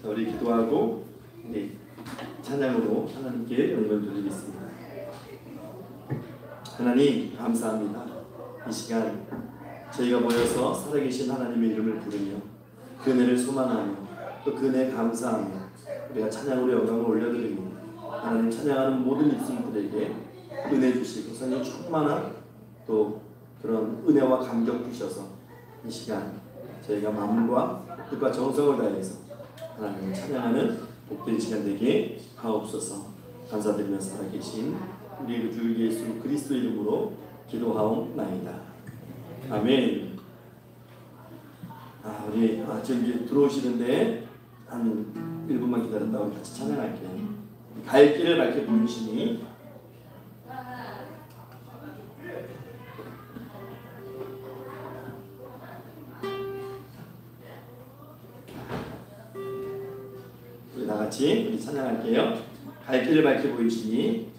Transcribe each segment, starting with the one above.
자, 우리 기도하고 찬양으로 하나님께 영광을 돌리겠습니다. 하나님 감사합니다. 이 시간 저희가 모여서 살아계신 하나님의 이름을 부르며 그 은혜를 소망하며 또 그 은혜에 감사하며 우리가 찬양으로 영광을 올려드리며 하나님 찬양하는 모든 입술들에게 은혜 주시고 성령 충만한 또 그런 은혜와 감격 주셔서 이 시간 저희가 마음과 뜻과 정성을 다해서 하나님을 찬양하는 복된 시간 되게 하옵소서. 감사드리며 살아계신 우리 주 예수 그리스도 이름으로 기도하옵나이다. 아멘. 우리 지금 들어오시는데 한 1분만 기다렸다 우리 같이 찬양할게요. 갈 길을 밝혀 보이시니 우리 다같이 우리 찬양할게요. 갈 길을 밝혀 보이시니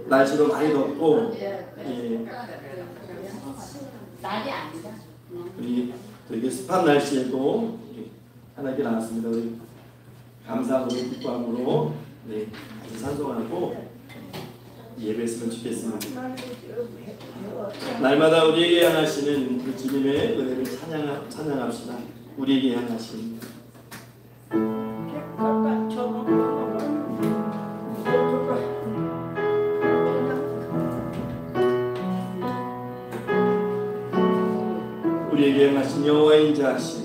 날씨도 많이 덥고 날이 아니다. 우리 되게 습한 날씨에도 하나님께 나왔습니다. 우리 감사하고 기뻐함으로 네, 아주 산송하고 예배했으면 좋겠습니다. 날마다 우리에게 향하시는 그 주님의 은혜를 찬양합시다. 우리에게 향하신 우리에게 향하신 여호와의 자신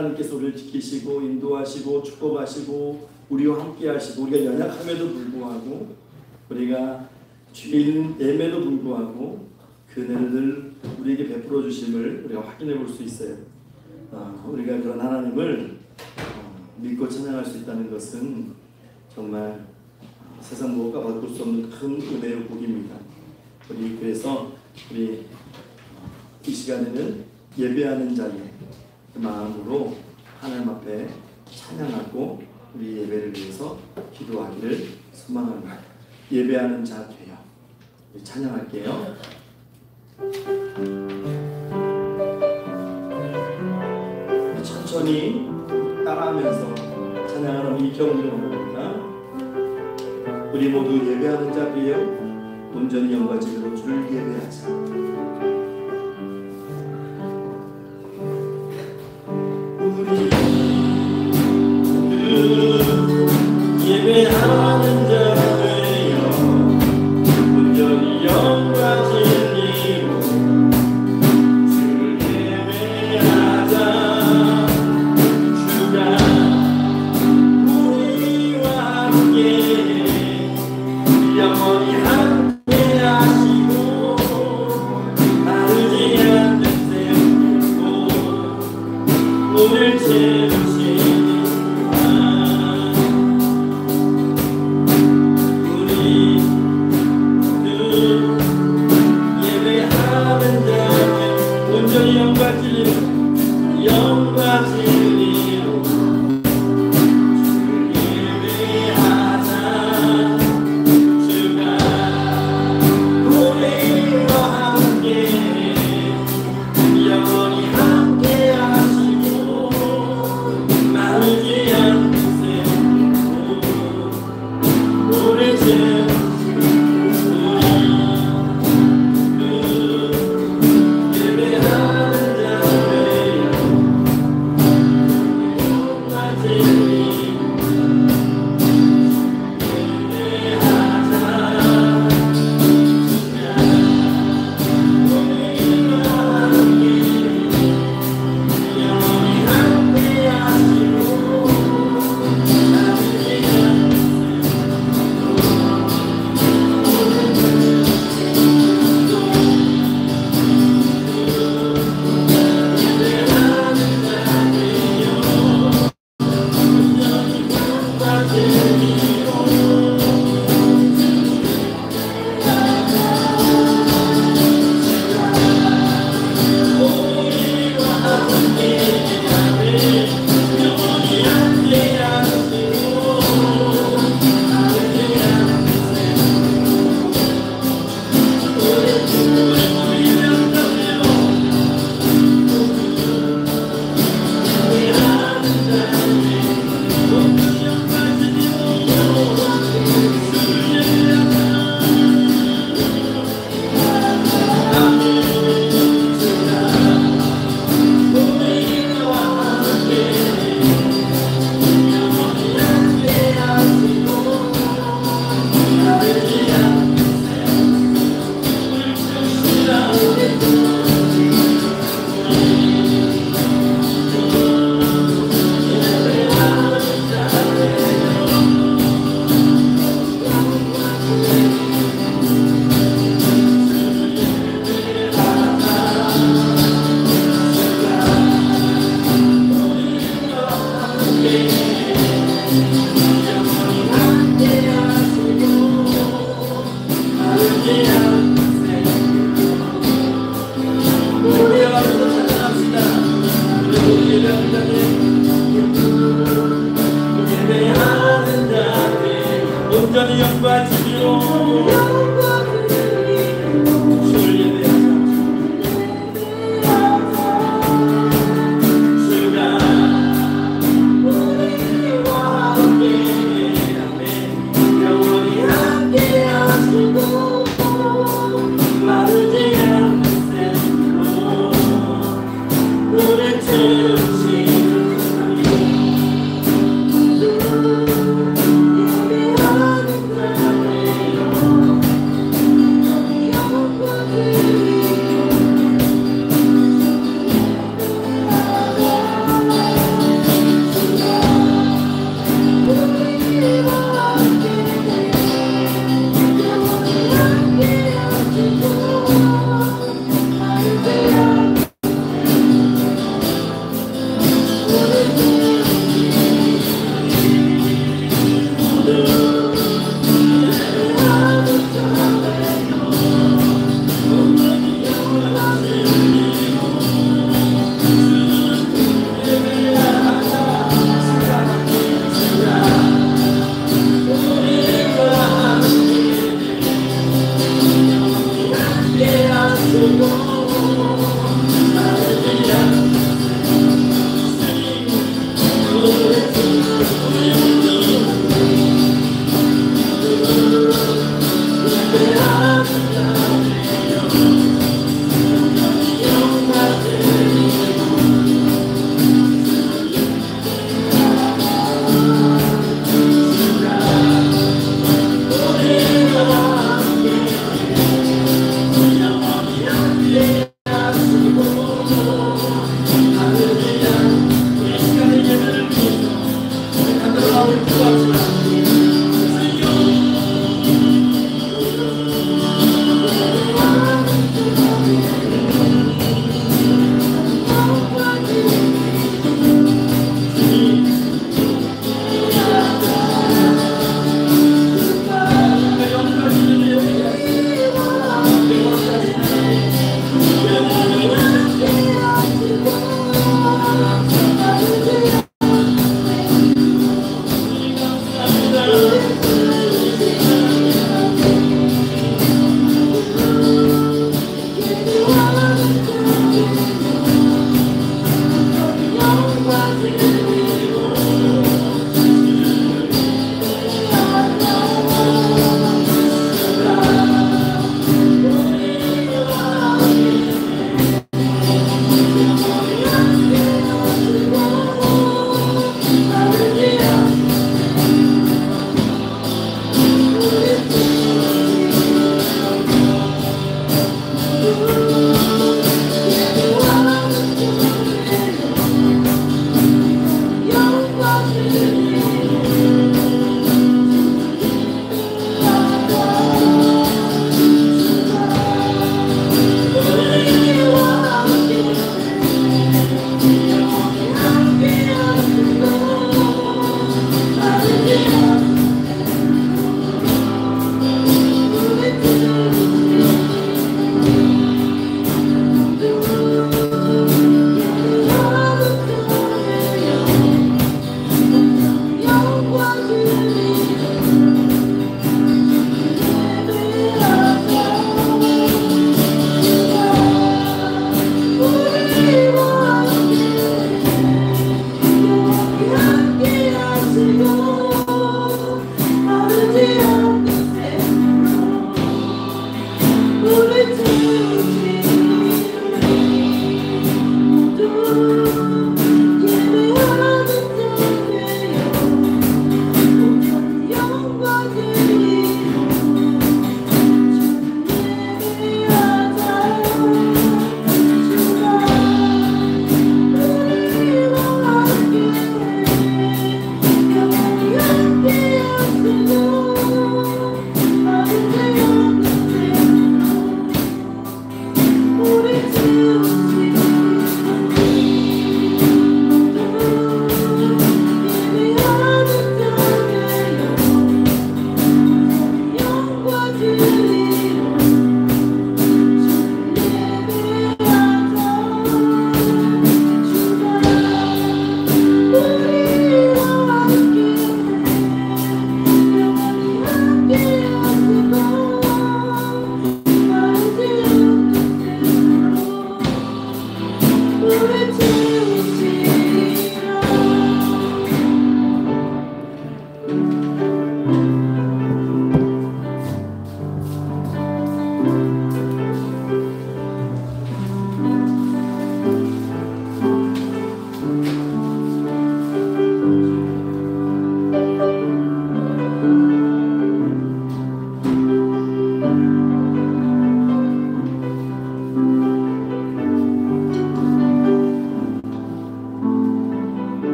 하나님께서 우리를 지키시고 인도하시고 축복하시고 우리와 함께하시고 우리가 연약함에도 불구하고 우리가 죄인임에도 불구하고 그 은혜를 우리에게 베풀어 주심을 우리가 확인해 볼 수 있어요. 우리가 그런 하나님을 믿고 찬양할 수 있다는 것은 정말 세상 무엇과 바꿀 수 없는 큰 은혜의 복입니다. 그래서 우리 이 시간에는 예배하는 자의 마음으로 하나님 앞에 찬양하고 우리 예배를 위해서 기도하기를 소망합니다. 예배하는 자 되어 찬양할게요. 천천히 따라하면서 찬양하는 이 경주를 봅니다. 우리 모두 예배하는 자 되어 온전히 영과 제대로 주를 예배하자. 예배하는 자 되어 온전히 영과 진리로 주를 예배하자. 주가 우리와 함께 영원히 함께 하시고 다르지 않는 셈으로 오늘 채우시니 온전히 영과 진리로 영과 진리로 주를 예배하자. 주가 우리와 함께 영원히 함께 하시고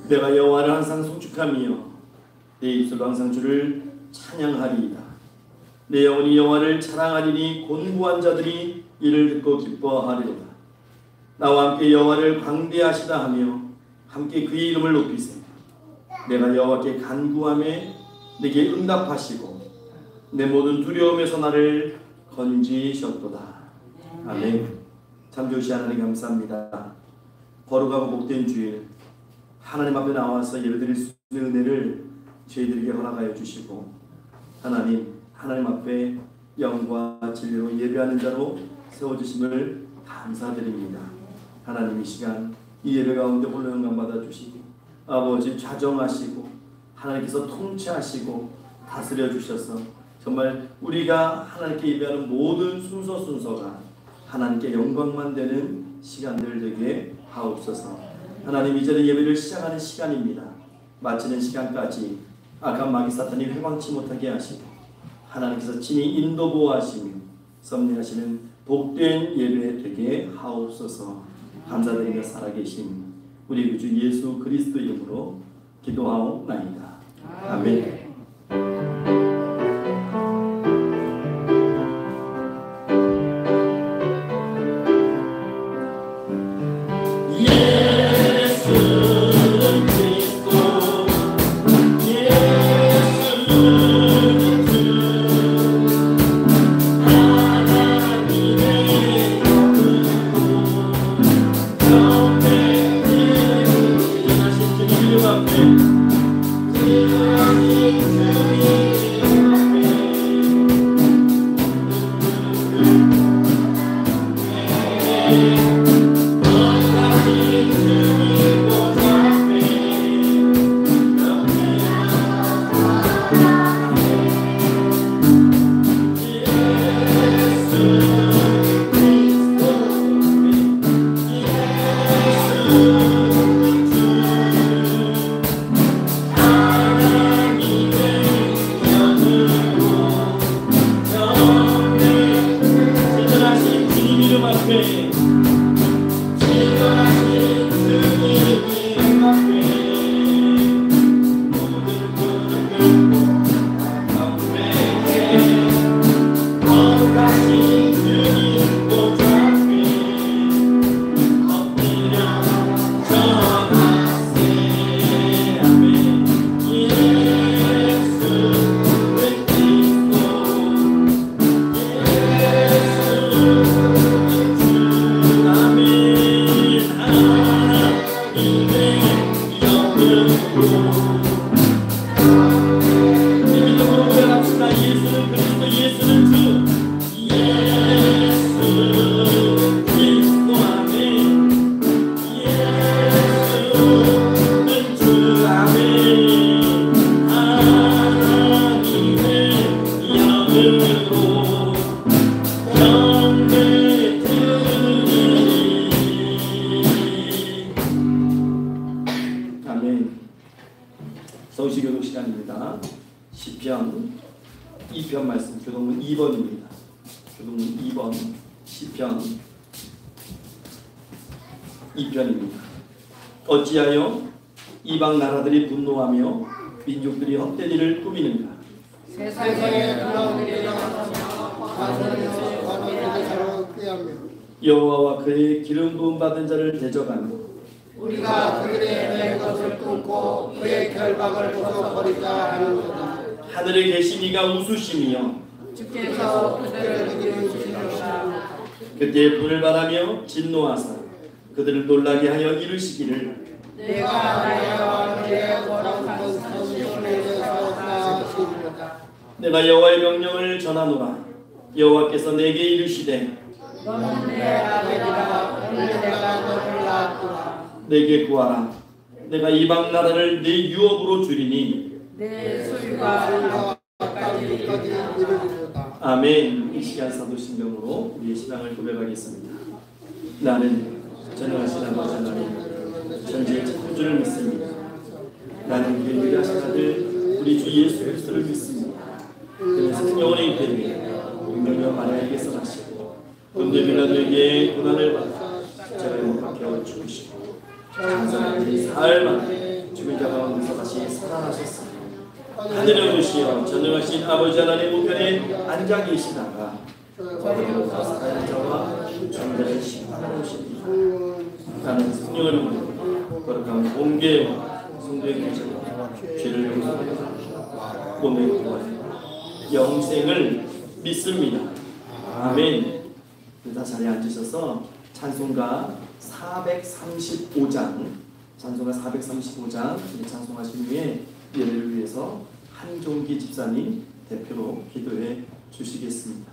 내가 여호와를 항상 송축하며 내 입술로 항상 주를 찬양하리이다. 내 영혼이 여호와를 자랑하리니 곤고한 자들이 이를 듣고 기뻐하리로다. 나와 함께 여호와를 광대하시다 하며 함께 그의 이름을 높이세. 내가 여호와께 간구하매 내게 응답하시고 내 모든 두려움에서 나를 건지셨도다. 아멘. 참 좋으신 하나님 감사합니다. 거룩하고 복된 주일 하나님 앞에 나와서 예배드릴 수 있는 은혜를 저희들에게 허락하여 주시고 하나님 앞에 영과 진리로 예배하는 자로 세워주심을 감사드립니다. 하나님 이 시간 이 예배 가운데 홀로 영광 받아주시고 아버지 좌정하시고 하나님께서 통치하시고 다스려 주셔서 정말 우리가 하나님께 예배하는 모든 순서가 하나님께 영광만 되는 시간들 되게 하옵소서. 하나님 이제는 예배를 시작하는 시간입니다. 마치는 시간까지 악한 마귀 사탄이 회방치 못하게 하시고 하나님께서 친히 인도 보호하시며 섭리하시는 복된 예배 되게 하옵소서. 감사드리며 살아계신 우리 구주 예수 그리스도 이름으로 기도하옵나이다. 아멘. 성시교독 시간입니다. 시편 2편 말씀 교독문 2번입니다. 교독문 2번 시편 2편입니다. 어찌하여 이방 나라들이 분노하며 민족들이 헛된 일을 꾸미는가? 세상에 나라들이 여호와와 그의 기름 부음 받은 자를 대적하며 우리가 그들의 내 것을 끊고 그의 결박을 벗어버리자 하는도다. 하늘에 계신 이가 웃으시며 주께서 그들을 이루시리라. 그때 불을 바라며 진노하사 그들을 놀라게 하여 이르시기를 내가 나와 그의 거룩한 성신에서 나시리로다. 내가 여호와의 명령을 전하노라. 여호와께서 내게 이르시되 너는 내 아들이라. 오늘 내가 너를 낳았구나. 내게 구하라. 내가 이방 나라를 네 유업으로 주리니 내 소유가 나까지 이르리로다. 아멘. 이 시간 사도신경으로 우리의 신앙을 고백하겠습니다. 나는 전능하신 아버지 하나님 천지의 창조주를 믿습니다. 나는 그의 위대하신 아들 우리 주 예수 그리스도를 믿습니다. 그는 성령의 때문에 운명과 마리아에게서 나시고 본들 빌라도에게 고난을 받아 십자가에 못 박혀 죽으시고 장사한 지 사흘 만에 죽은 자 가운데서 다시 살아나셨습니다. 하늘에 오시어 전능하신 아버지 하나님 우편에 앉아 계시다가 저들과 살아있는 자와 죽은 심판하러 오시니 나는 성령을 믿고 거룩한 공개와 성도의 교제와 죄를 용서하고 몸의 구원 영생을 믿습니다. 아멘. 다 자리에 앉으셔서 찬송가 435장 찬송하신 후에 예배를 위해서 한종기 집사님 대표로 기도해 주시겠습니다.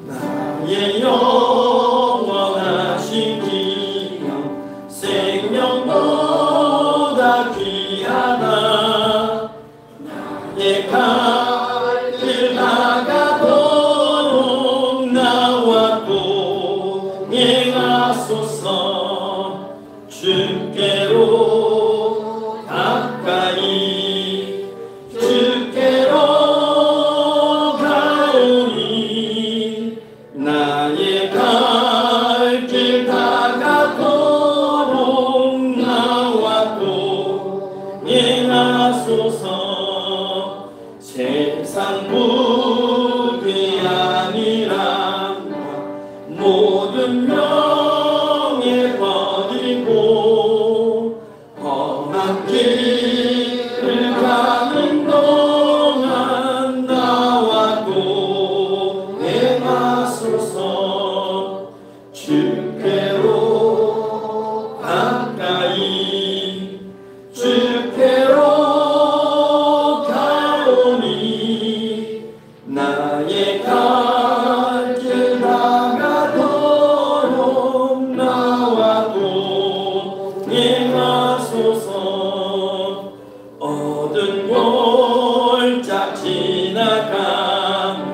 나의 영원하신 기념 생명보다 귀하다 나의 갈 길 나가도록 나와 동행하소서 주께로 가까이 주께로 가오니 나의 갈 길 다가도록 나와 동행하소서 세상 무기 아니라 모든 명예 버리고 험한 길을 가는 동안 나와 동행하소서 주께로 가까이 주께로 가오니 나의 갈 길 나가도록 나와 동행하소서 어두운 골짝 지나가며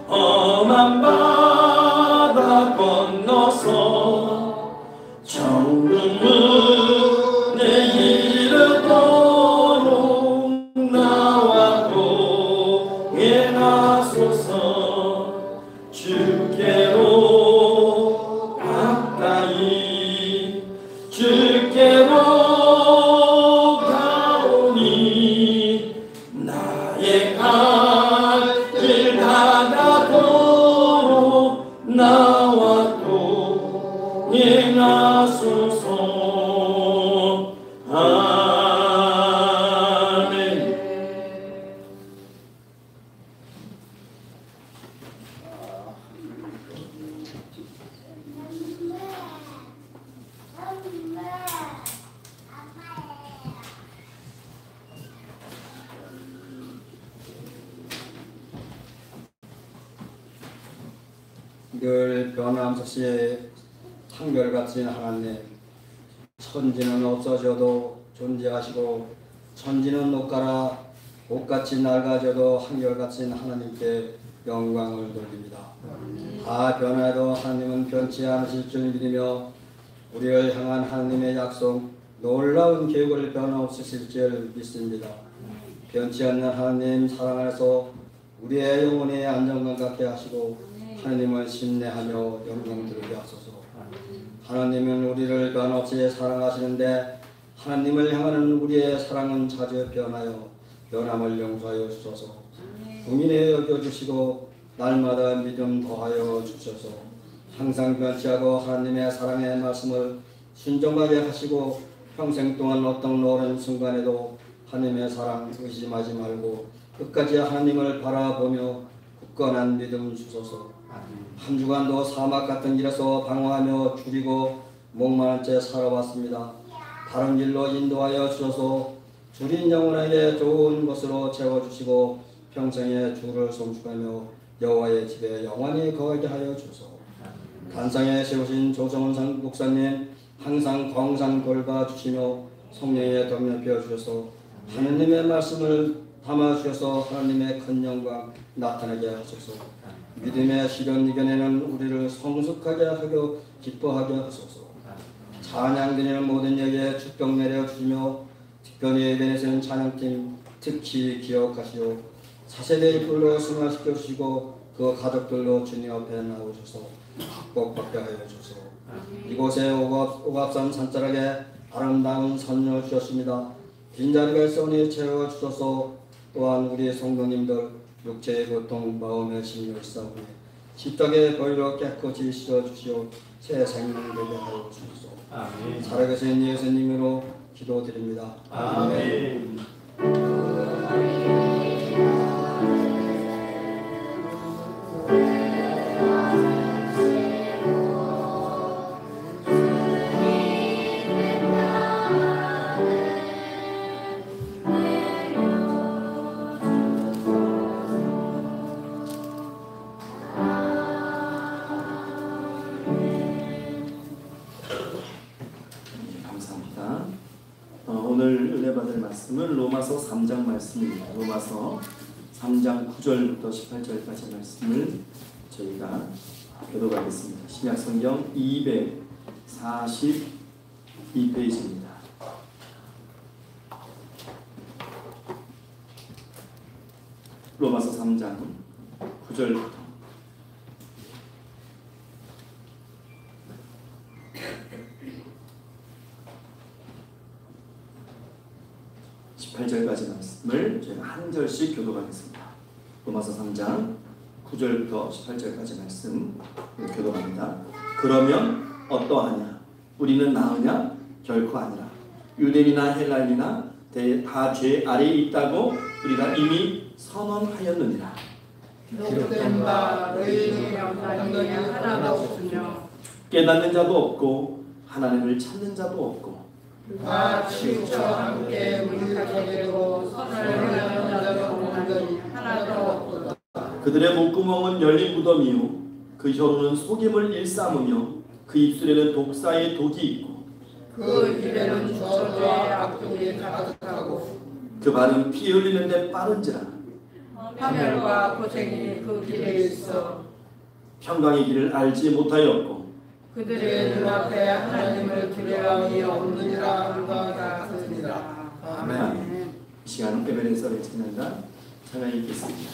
험한 바다 건너서 정금문에 이르도록 나와 동행하소서 주께로 가까이 주께로 가오니 나의 갈 길 다가도록 나와 동행하소서 아멘. 늘 변함없이 한결같은 하나님, 천지는 없어져도 존재하시고 천지는 옷가라 옷같이 낡아져도 한결같은 하나님께 영광을 돌립니다. 다 변해도 하나님은 변치 않으실 줄 믿으며 우리를 향한 하나님의 약속 놀라운 계획을 변함없으실 줄 믿습니다. 변치 않는 하나님 사랑 안에서 우리의 영혼의 안정감 갖게 하시고 하나님을 신뢰하며 영광 드리게 하소서. 하나님은 우리를 변함없이 사랑하시는데 하나님을 향하는 우리의 사랑은 자주 변하여 변함을 용서하여 주소서. 국민에 여겨주시고 날마다 믿음 더하여 주소서. 항상 변치 않고 하나님의 사랑의 말씀을 순종하게 하시고 평생 동안 어떤 어려운 순간에도 하나님의 사랑 의심하지 말고 끝까지 하나님을 바라보며 굳건한 믿음 주소서. 한 주간도 사막 같은 길에서 방황하며 줄이고 목마른 채 살아왔습니다. 다른 길로 인도하여 주셔서 줄인 영혼에게 좋은 것으로 채워주시고 평생에 주를 송축하며 여호와의 집에 영원히 거하게 하여 주소서. 단상에 세우신 조정은 목사님 항상 광상 돌봐주시며 성령에 덤벼 주셔서 하느님의 말씀을 담아주셔서 하나님의 큰 영광 나타나게 하소서. 믿음의 시련 이겨내는 우리를 성숙하게 하고 기뻐하게 하소서. 찬양 드리는 모든 예에 축복 내려주시며 특별히 예배에서는 찬양팀 특히 기억하시오. 4세대의 불로 승화시켜 주시고 그 가족들로 주님 앞에 나오셔서 축복받게 하여 주소서. 이곳에 오갑산 산자락에 아름다운 선녀 주셨습니다. 빈자리가 있으니 채워 주소서. 또한 우리 성도님들 육체의 고통 마음의 심려 싸우니 십자가의 벌로 깨끗이 씻어 주시오. 새 생명 되게 하여 주소서. 아멘. 살아계신 예수님으로 기도드립니다. 아멘. 감사합니다. 오늘 은혜 받을 말씀은 로마서 3장 말씀입니다. 로마서 3장 9절부터 18절까지 말씀을 저희가 교독하겠습니다. 신약성경 242페이지입니다. 로마서 3장 9절부터 18절까지 말씀을 저희가 한 절씩 교독하겠습니다. 로마서 3장 9절부터 18절까지 말씀 교독합니다. 그러면 어떠하냐? 우리는 나으냐? 결코 아니라. 유대인이나 헬라인이나 다 죄 아래에 있다고 우리가 이미 선언하였느니라. 기록된 바 너희 중 양당이 하나도 없으며 깨닫는 자도 없고 하나님을 찾는 자도 없고 다 치우쳐 함께 물들게 되고 선을 하는 자도 없는 하나도 없도다. 그들의 목구멍은 열린 무덤이요 그 혀로는 속임을 일삼으며 그 입술에는 독사의 독이 있고 그 입에는 저주와 악독이 가득하고 그 발은 피 흘리는데 빠른지라 파멸과 고생이 그 길에 있어 평강의 길을 알지 못하였고 그들의 눈앞에 하나님을 두려움이 없느니라 한것 같으니라. 아멘. 이 시간은 에베네서를 지낸다 찬양이 있겠습니다.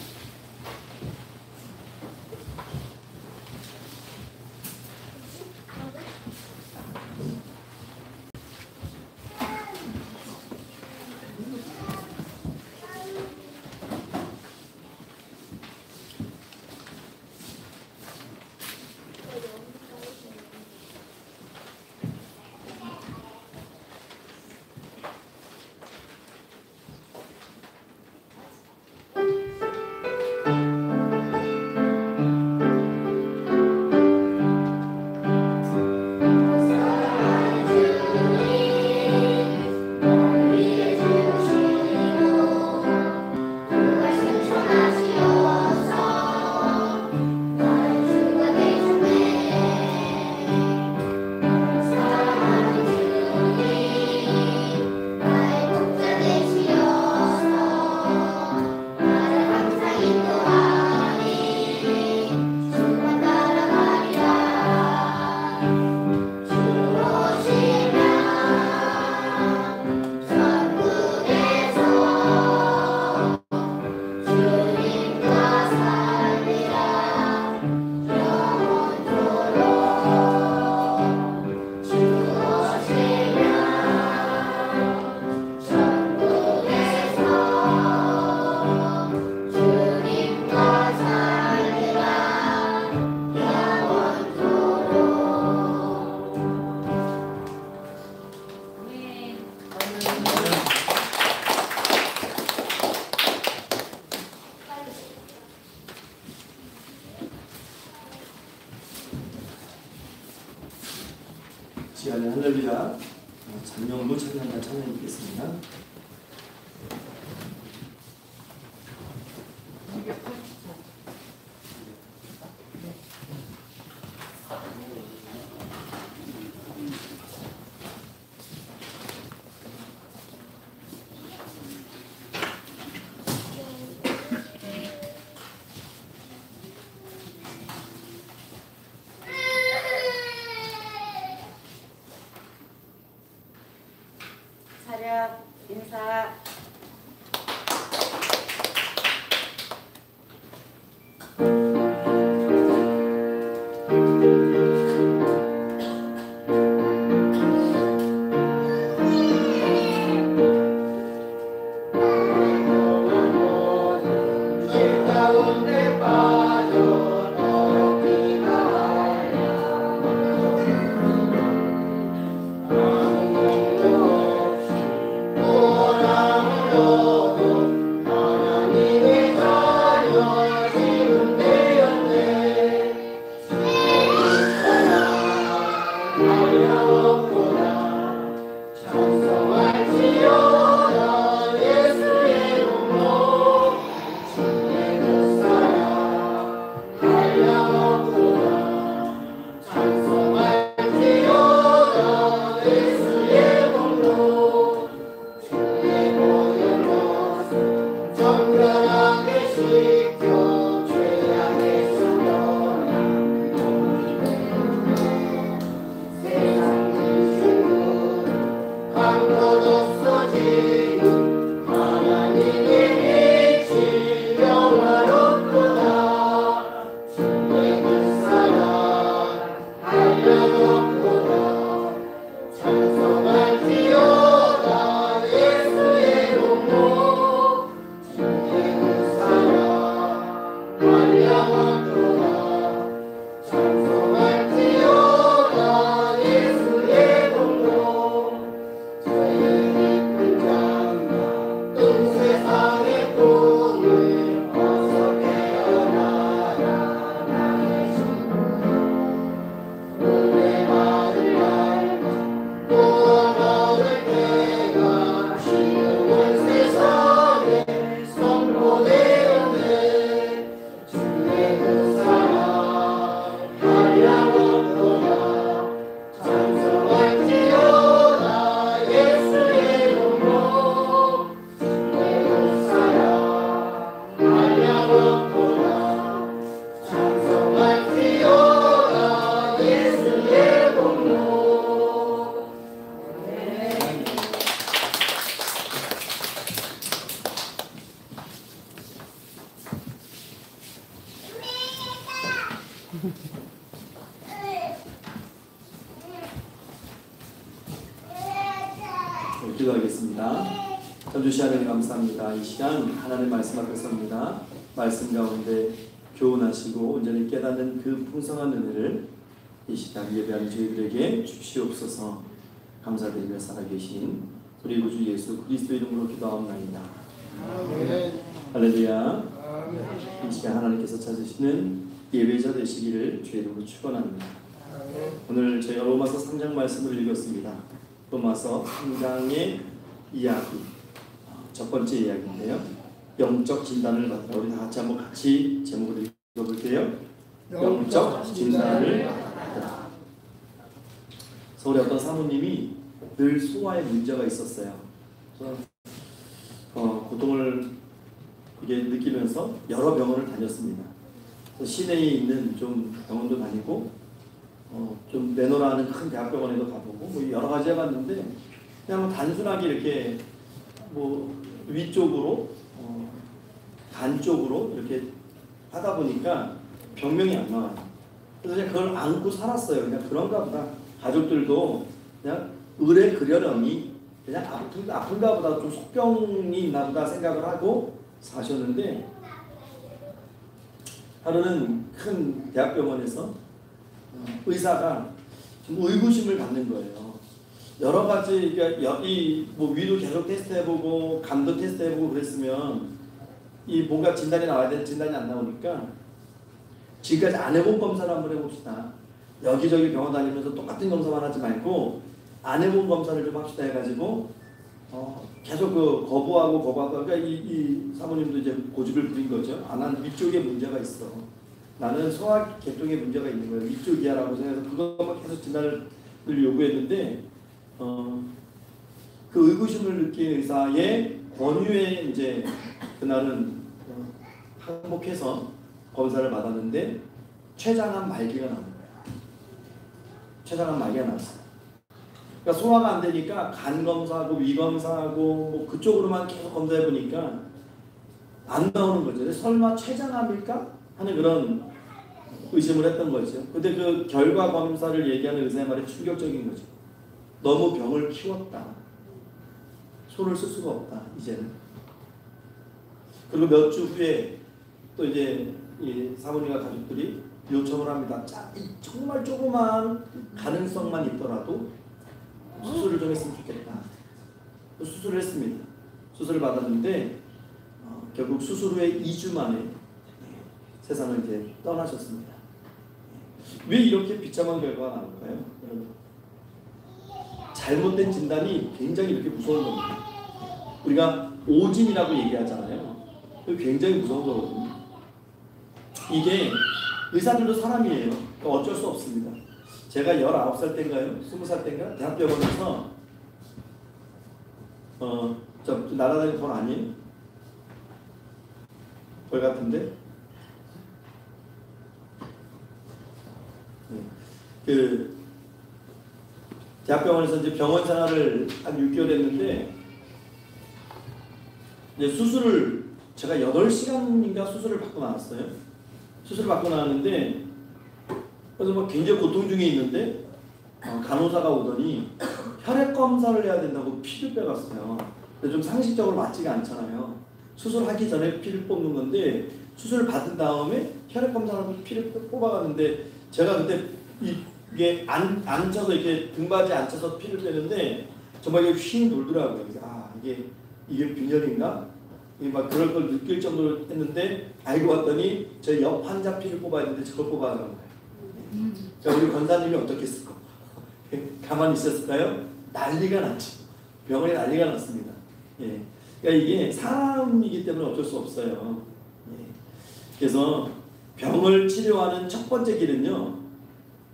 기도하겠습니다. 참 주신 하나님 감사합니다. 이 시간 하나님 말씀 앞에 섭니다. 말씀 가운데 교훈하시고 온전히 깨닫는 그 풍성한 은혜를 이 시간 예배하는 저희들에게 주시옵소서. 감사드리며 살아계신 우리 구주 예수 그리스도 이름으로 기도하옵나이다. 할렐루야. 이 시간 하나님께서 찾으시는 예배자 되시기를 주의 이름으로 축원합니다. 오늘 저희가 로마서 3장 말씀을 읽었습니다. 로마서 3장의 이야기, 첫 번째 이야기인데요. 영적 진단을 받으라. 우리 다 같이 한번 같이 제목을 읽어볼게요. 영적 진단을 받으라. 서울의 어떤 사모님이 늘 소화에 문제가 있었어요. 고통을 이게 느끼면서 여러 병원을 다녔습니다. 시내에 있는 좀 병원도 다니고 좀 내노라는 큰 대학병원에도 가보고 뭐 여러 가지 해봤는데 그냥 뭐 단순하게 이렇게 뭐 위쪽으로 간 쪽으로 이렇게 하다 보니까 병명이 안 나와요. 그래서 그냥 그걸 안고 살았어요. 그냥 그런가 보다. 가족들도 그냥 의뢰 그려려니 그냥 아픈가 보다 좀 속병이 있나 보다 생각을 하고 사셨는데 하루는 큰 대학병원에서 의사가 좀 의구심을 갖는 거예요. 여러 가지 이 뭐 위도 계속 테스트해보고 간도 테스트해보고 그랬으면 이 뭔가 진단이 나와야 되는 진단이 안 나오니까 지금까지 안 해본 검사를 한번 해봅시다. 여기저기 병원 다니면서 똑같은 검사만 하지 말고 안 해본 검사를 좀 합시다 해가지고 계속 그 거부하고 그러니까 이 사모님도 이제 고집을 부린 거죠. 난 위쪽에 문제가 있어. 나는 소화 계통에 문제가 있는 거예요. 위쪽이야라고 생각해서 그것만 계속 진단을 요구했는데 그 의구심을 느낀 의사의 권유에 이제 그날은 항복해서 검사를 받았는데 췌장암 말기가 나온 거예요. 췌장암 말기가 나왔어요. 그러니까 소화가 안 되니까 간 검사하고 위 검사하고 뭐 그쪽으로만 계속 검사해 보니까 안 나오는 거죠. 설마 췌장암일까 하는 그런 의심을 했던 거죠. 근데 그 결과 검사를 얘기하는 의사의 말이 충격적인 거죠. 너무 병을 키웠다. 손을 쓸 수가 없다. 이제는. 그리고 몇 주 후에 또 이제 이 사모님과 가족들이 요청을 합니다. 정말 조그만 가능성만 있더라도 수술을 좀 했으면 좋겠다. 수술을 했습니다. 수술을 받았는데 결국 수술 후에 2주 만에 세상을 이제 떠나셨습니다. 왜 이렇게 비참한 결과가 나올까요? 여러분, 잘못된 진단이 굉장히 이렇게 무서운 겁니다. 우리가 오진이라고 얘기하잖아요. 굉장히 무서운 거거든요. 이게 의사들도 사람이에요. 그러니까 어쩔 수 없습니다. 제가 19살 때인가요? 20살 때인가? 대학병원에서 저 날아다니는 돈 아니에요? 벌 같은데? 그 대학병원에서 이제 병원 생활을 한 6개월 했는데 이제 수술을 제가 8시간인가 수술을 받고 나왔어요. 수술을 받고 나왔는데 그래서 막 굉장히 고통 중에 있는데 간호사가 오더니 혈액 검사를 해야 된다고 피를 빼갔어요. 근데 좀 상식적으로 맞지가 않잖아요. 수술하기 전에 피를 뽑는 건데 수술을 받은 다음에 혈액 검사하고 피를 뽑아갔는데 제가 그때 이게 앉혀서 이렇게 등받이에 앉혀서 피를 빼는데 정말 이게 휙 돌더라고요. 이게 빈혈인가? 막 그럴 걸 느낄 정도로 했는데 알고 봤더니 저 옆 환자 피를 뽑아야 되는데 저걸 뽑아가는 거예요. 그러니까 우리 권사님이 어떻겠을까? 가만히 있었을까요? 난리가 났죠. 병원에 난리가 났습니다. 예. 그러니까 이게 사람이기 때문에 어쩔 수 없어요. 예. 그래서 병을 치료하는 첫 번째 길은요,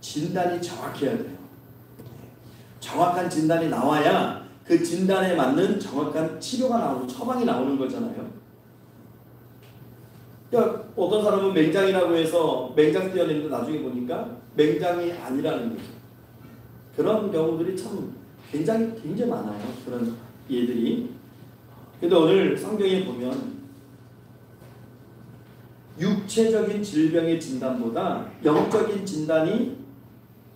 진단이 정확해야 돼요. 정확한 진단이 나와야 그 진단에 맞는 정확한 치료가 나오고 처방이 나오는 거잖아요. 그러니까 어떤 사람은 맹장이라고 해서 맹장 떼어내는데 나중에 보니까 맹장이 아니라는 거죠. 그런 경우들이 참 굉장히 많아요. 그런 예들이. 근데 오늘 성경에 보면 육체적인 질병의 진단보다 영적인 진단이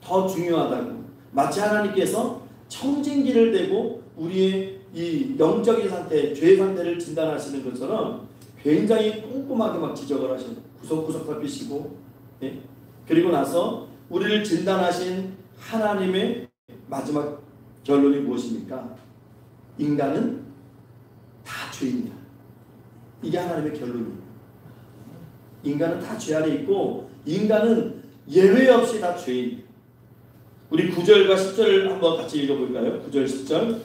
더 중요하다고. 마치 하나님께서 청진기를 대고 우리의 이 영적인 상태, 죄 상태를 진단하시는 것처럼 굉장히 꼼꼼하게 막 지적을 하셔요. 구석구석 살피시고, 예? 그리고 나서 우리를 진단하신 하나님의 마지막 결론이 무엇입니까? 인간은 다 죄인이야. 이게 하나님의 결론이에요. 인간은 다 죄 아래 있고 인간은 예외 없이 다 죄인. 우리 9절과 10절을 한번 같이 읽어볼까요? 9절 10절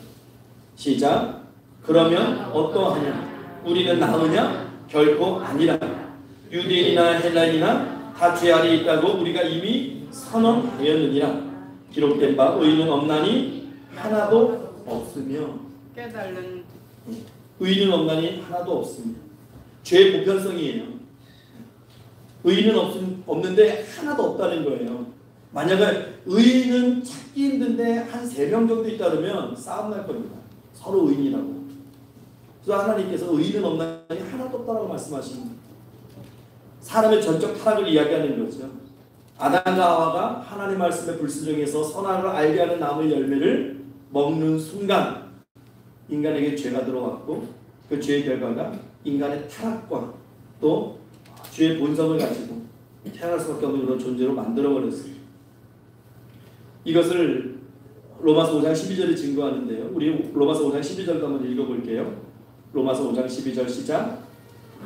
시작. 그러면 어떠하냐? 우리는 나으냐? 결코 아니라. 유대인이나 헬라인이나 다 죄 아래 있다고 우리가 이미 선언하였느니라. 기록된 바 의인은 없나니 하나도 없으며. 깨달은 의인은 없나니 하나도 없습니다. 죄의 보편성이에요. 의인은 없는데 하나도 없다는 거예요. 만약에 의인은 찾기 힘든데 한 3명 정도 있다 그러면 싸움 날 겁니다. 서로 의인이라고. 그래서 하나님께서 의인은 없나니 하나도 없다라고 말씀하십니다. 사람의 전적 타락을 이야기하는 거죠. 아담과 하와가 하나님 말씀에 불순종해서 선악을 알게 하는 나무의 열매를 먹는 순간 인간에게 죄가 들어왔고 그 죄의 결과가 인간의 타락과 또 죄의 본성을 가지고 태어날 수밖에 없는 그런 존재로 만들어버렸어요. 이것을 로마서 5장 12절이 증거하는데요. 우리 로마서 5장 12절도 한번 읽어볼게요. 로마서 5장 12절 시작.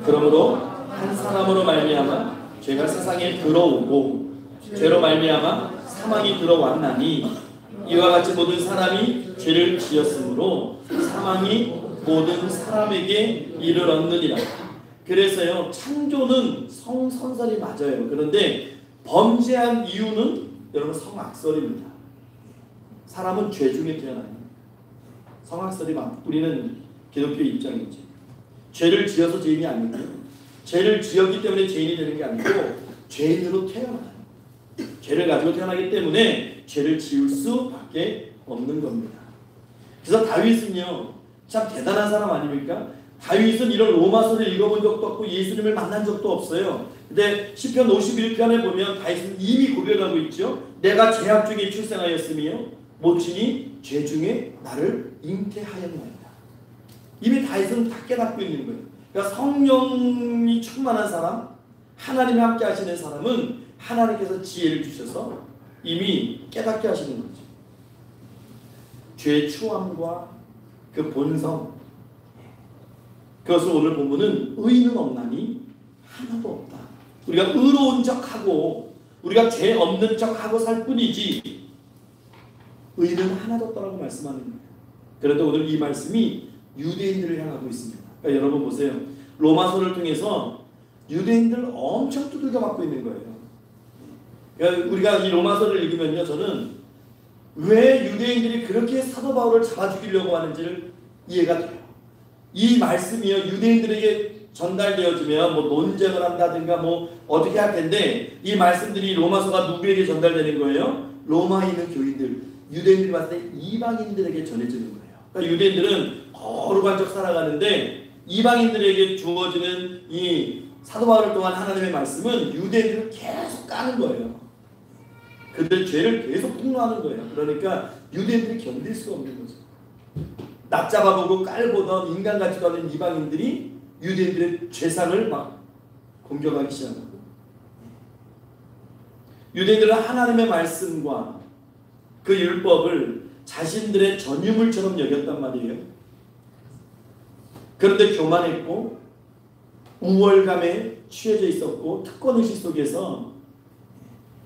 그러므로 한 사람으로 말미암아 죄가 세상에 들어오고 죄로 말미암아 사망이 들어왔나니 이와 같이 모든 사람이 죄를 지었으므로 사망이 모든 사람에게 이르렀느니라. 그래서요, 창조는 성선설이 맞아요. 그런데 범죄한 이유는 여러분 성악설입니다. 사람은 죄 중에 태어나요. 성악설이 맞. 우리는 기독교 입장이지. 죄를 지어서 죄인이 아니고 죄를 지었기 때문에 죄인이 되는 게 아니고 죄인으로 태어나요. 죄를 가지고 태어나기 때문에 죄를 지을 수밖에 없는 겁니다. 그래서 다윗은요, 참 대단한 사람 아닙니까? 다윗은 이런 로마서를 읽어본 적도 없고 예수님을 만난 적도 없어요. 근데 시편 51편에 보면 다윗은 이미 고백하고 있죠. 내가 죄악 중에 출생하였으며 모친이 죄 중에 나를 잉태하였나이다. 이미 다윗은 다 깨닫고 있는 거예요. 그러니까 성령이 충만한 사람, 하나님이 함께 하시는 사람은 하나님께서 지혜를 주셔서 이미 깨닫게 하시는 거죠. 죄의 추함과 그 본성, 그것을 오늘 본문은 의인은 없나니 하나도 없다. 우리가 의로운 척하고 우리가 죄 없는 척하고 살 뿐이지 의인은 하나도 없다라고 말씀하는 거예요. 그런데 오늘 이 말씀이 유대인들을 향하고 있습니다. 그러니까 여러분 보세요. 로마서를 통해서 유대인들 엄청 두들겨 맞고 있는 거예요. 그러니까 우리가 이 로마서를 읽으면요, 저는 왜 유대인들이 그렇게 사도 바울을 잡아 죽이려고 하는지를 이해가 돼요. 이 말씀이요, 유대인들에게 전달되어지면 뭐 논쟁을 한다든가 뭐 어떻게 할 텐데 이 말씀들이 로마서가 누구에게 전달되는 거예요? 로마에 있는 교인들, 유대인들이 봤을 때 이방인들에게 전해지는 거예요. 그러니까 유대인들은 거룩한 척 살아가는데 이방인들에게 주어지는 이 사도 바울을 통한 하나님의 말씀은 유대인들을 계속 까는 거예요. 그들 죄를 계속 폭로하는 거예요. 그러니까 유대인들이 견딜 수가 없는 거죠. 납작아보고 깔보던 인간 같지도 않은 이방인들이 유대인들의 죄상을 막 공격하기 시작하고, 유대인들은 하나님의 말씀과 그 율법을 자신들의 전유물처럼 여겼단 말이에요. 그런데 교만했고 우월감에 취해져 있었고 특권의식 속에서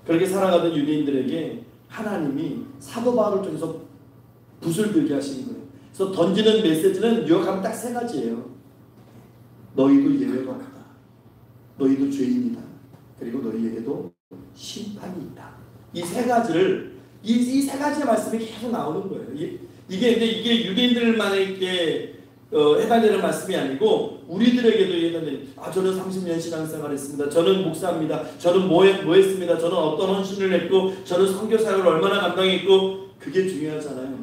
그렇게 살아가던 유대인들에게 하나님이 사도 바울을 통해서 붓을 들게 하시는 거예요. 그래서 던지는 메시지는 요약하면 딱 3가지예요. 너희도 예외가 없다. 너희도 죄인이다. 그리고 너희에게도 심판이 있다. 이 3가지를 이 3가지의 말씀이 계속 나오는 거예요. 이게 유대인들만에게 해당되는 말씀이 아니고 우리들에게도 해당되는. 저는 30년 신앙생활 했습니다. 저는 목사입니다. 저는 뭐 했습니다. 저는 어떤 헌신을 했고 저는 선교사역을 얼마나 감당했고. 그게 중요하잖아요.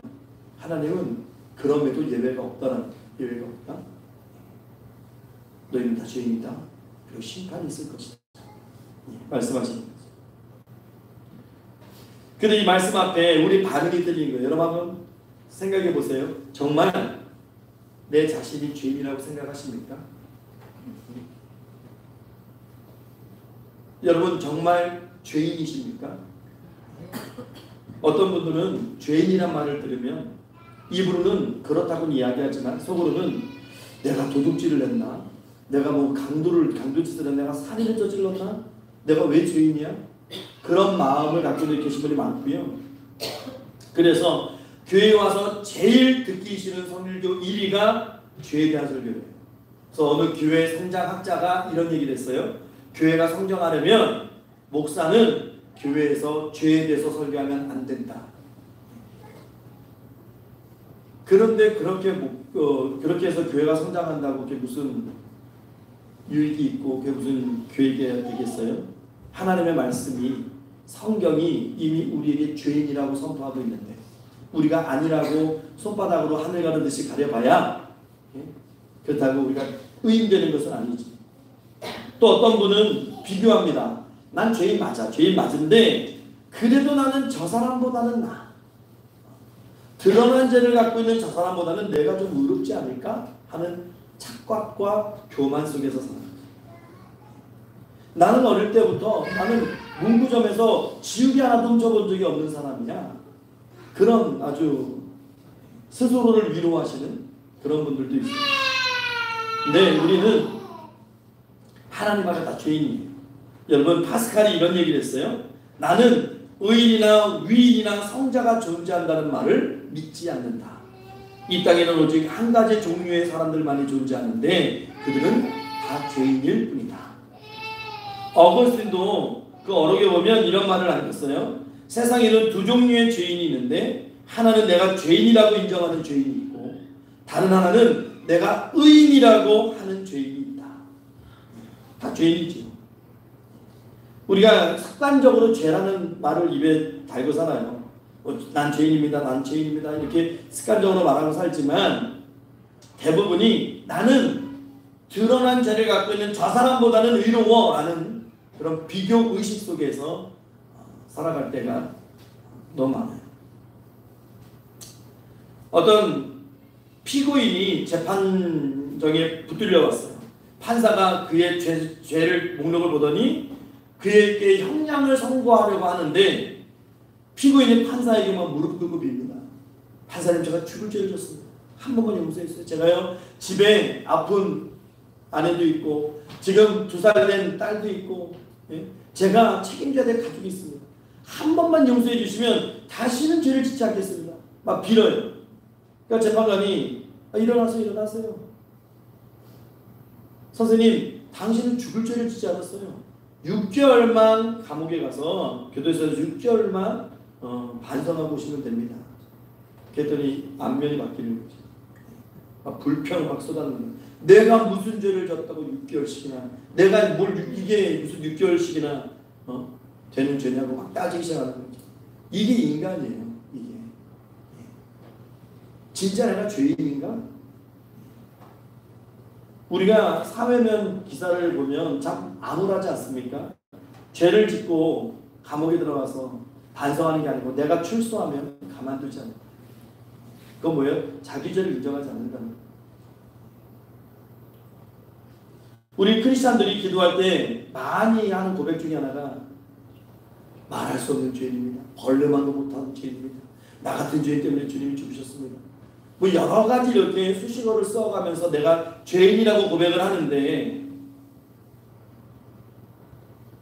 하나님은 그럼에도 예외가 없다는, 예외가 없다. 너희는 다 죄인이다. 그리고 심판이 있을 것이다. 말씀하십니다. 근데 이 말씀 앞에 우리 반응이 들리는 거예요. 여러분 한번 생각해 보세요. 정말 내 자신이 죄인이라고 생각하십니까? 여러분 정말 죄인이십니까? 어떤 분들은 죄인이란 말을 들으면 입으로는 그렇다고는 이야기하지만 속으로는 내가 도둑질을 했나? 내가 뭐 강도짓을 했나? 내가 살인을 저질렀나? 내가 왜 죄인이야? 그런 마음을 갖고 계신 분이 많고요. 그래서 교회에 와서 제일 듣기 싫은 성일교 1위가 죄에 대한 설교예요. 그래서 어느 교회 성장학자가 이런 얘기를 했어요. 교회가 성장하려면 목사는 교회에서 죄에 대해서 설교하면 안 된다. 그런데 그렇게 해서 교회가 성장한다고 그게 무슨 유익이 있고 그게 무슨 교회가 되겠어요? 하나님의 말씀이 성경이 이미 우리에게 죄인이라고 선포하고 있는데 우리가 아니라고 손바닥으로 하늘 가르듯이 가려봐야 그렇다고 우리가 의인되는 것은 아니지. 또 어떤 분은 비교합니다. 난 죄인 맞아. 죄인 맞은데 그래도 나는 저 사람보다는 나아. 드러난 죄를 갖고 있는 저 사람보다는 내가 좀 의롭지 않을까 하는 착각과 교만 속에서 살아요. 나는 어릴 때부터 나는 문구점에서 지우개 하나도 훔쳐본 적이 없는 사람이야. 그런 아주 스스로를 위로하시는 그런 분들도 있어요. 근데 우리는 하나님 앞에 다 죄인이에요. 여러분 파스칼이 이런 얘기를 했어요. 나는 의인이나 위인이나 성자가 존재한다는 말을 믿지 않는다. 이 땅에는 오직 한 가지 종류의 사람들만이 존재하는데 그들은 다 죄인일 뿐이다. 어거스틴도 그 어록에 보면 이런 말을 남겼어요. 세상에는 두 종류의 죄인이 있는데 하나는 내가 죄인이라고 인정하는 죄인이 있고 다른 하나는 내가 의인이라고 하는 죄인이 있다. 다 죄인이죠. 우리가 습관적으로 죄라는 말을 입에 달고 살아요. 난 죄인입니다. 난 죄인입니다. 이렇게 습관적으로 말하고 살지만 대부분이 나는 드러난 죄를 갖고 있는 저 사람보다는 의로워라는 그런 비교 의식 속에서 살아갈 때가 너무 많아요. 어떤 피고인이 재판정에 붙들려 왔어요. 판사가 그의 죄를 목록을 보더니 그에게 형량을 선고하려고 하는데 피고인이 판사에게만 무릎 꿇고 빕니다. 판사님 제가 죽을 죄를 졌습니다. 한 번만 용서해 주세요. 제가요 집에 아픈 아내도 있고 지금 2살 된 딸도 있고 제가 책임져야 될 가족이 있습니다. 한 번만 용서해 주시면 다시는 죄를 짓지 않겠습니다. 막 빌어요. 그러니까 재판관이 일어나세요. 선생님 당신은 죽을 죄를 짓지 않았어요. 6개월만 감옥에 가서 교도소에서 6개월만 반성하고 오시면 됩니다. 그랬더니 안면이 바뀌는 거죠. 막 불평을 막 쏟아내는 거예요. 내가 무슨 죄를 졌다고 6개월씩이나 내가 이게 무슨 6개월씩이나 되는 죄냐고 막 따지기 시작하는 거죠. 이게 인간이에요. 이게 진짜 내가 죄인인가? 우리가 사회면 기사를 보면 참 암울하지 않습니까? 죄를 짓고 감옥에 들어가서 반성하는 게 아니고 내가 출소하면 가만두지 않는 거예요. 그건 뭐예요? 자기 죄를 인정하지 않는다는 거예요. 우리 크리스찬들이 기도할 때 많이 하는 고백 중에 하나가 말할 수 없는 죄인입니다. 벌레만도 못하는 죄인입니다. 나 같은 죄인 때문에 주님이 죽으셨습니다. 뭐 여러 가지 이렇게 수식어를 써가면서 내가 죄인이라고 고백을 하는데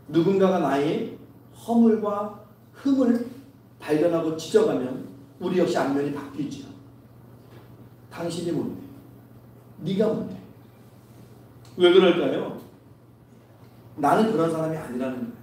누군가가 나의 허물과 흠을 발견하고 지적하면 우리 역시 안면이 바뀌죠. 당신이 뭔데? 네가 뭔데? 왜 그럴까요? 나는 그런 사람이 아니라는 거예요.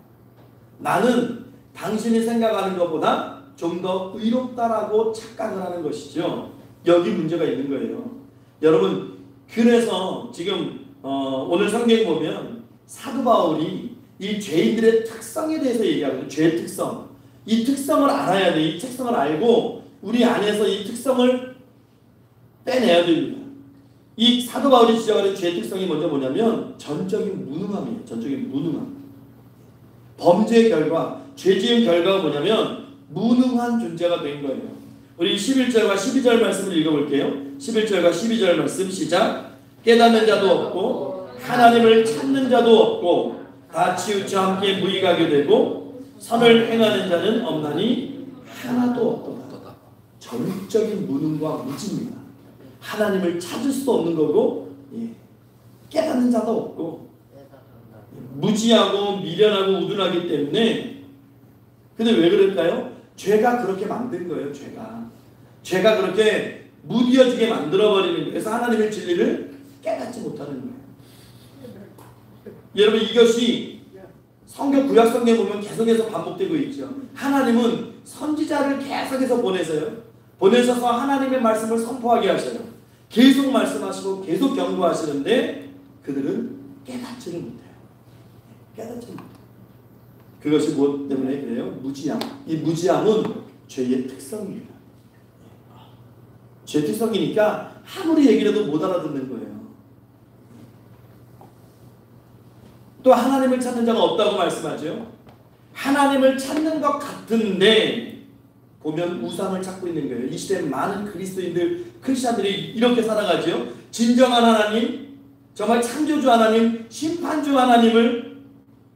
나는 당신이 생각하는 것보다 좀 더 의롭다라고 착각을 하는 것이죠. 여기 문제가 있는 거예요. 여러분 그래서 지금 오늘 성경에 보면 사도 바울이 이 죄인들의 특성에 대해서 얘기하거든요. 죄의 특성. 이 특성을 알아야 돼. 이 특성을 알고 우리 안에서 이 특성을 빼내야 됩니다. 이 사도 바울이 지적하는 죄의 특성이 먼저 뭐냐면 전적인 무능함이에요. 전적인 무능함. 범죄의 결과, 죄 지은 결과가 뭐냐면 무능한 존재가 된 거예요. 우리 11절과 12절 말씀을 읽어볼게요. 11절과 12절 말씀 시작. 깨닫는 자도 없고 하나님을 찾는 자도 없고 다 치우쳐 함께 무익하게 되고 선을 행하는 자는 없나니 하나도 없도다. 전적인 무능과 무지입니다. 하나님을 찾을 수도 없는 거고 깨닫는 자도 없고 무지하고 미련하고 우둔하기 때문에. 근데 왜 그럴까요? 죄가 그렇게 만든 거예요. 죄가 그렇게 무뎌지게 만들어버리는 거예요. 그래서 하나님의 진리를 깨닫지 못하는 거예요. 여러분, 이것이 성경, 구약 성경에 보면 계속해서 반복되고 있죠. 하나님은 선지자를 계속해서 보내셔서 하나님의 말씀을 선포하게 하셔요. 계속 말씀하시고 계속 경고하시는데 그들은 깨닫지를 못해요. 그것이 무엇 때문에 그래요? 무지함. 이 무지함은 죄의 특성입니다. 죄의 특성이니까 아무리 얘기를 해도 못 알아듣는 거예요. 또 하나님을 찾는 자가 없다고 말씀하죠. 하나님을 찾는 것 같은데 보면 우상을 찾고 있는 거예요. 이 시대에 많은 크리스찬들이 이렇게 살아가죠. 진정한 하나님, 정말 창조주 하나님, 심판주 하나님을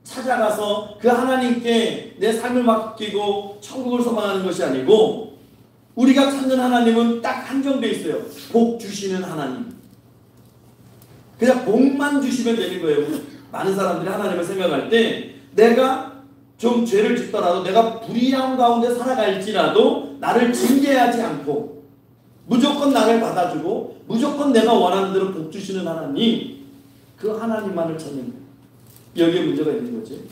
찾아가서 그 하나님께 내 삶을 맡기고 천국을 소망하는 것이 아니고, 우리가 찾는 하나님은 딱 한정되어 있어요. 복 주시는 하나님. 그냥 복만 주시면 되는 거예요. 많은 사람들이 하나님을 생각할 때 내가 좀 죄를 짓더라도, 내가 불의함 가운데 살아갈지라도 나를 징계하지 않고 무조건 나를 받아주고 무조건 내가 원하는 대로 복 주시는 하나님, 그 하나님만을 찾는 거예요. 여기에 문제가 있는 거지.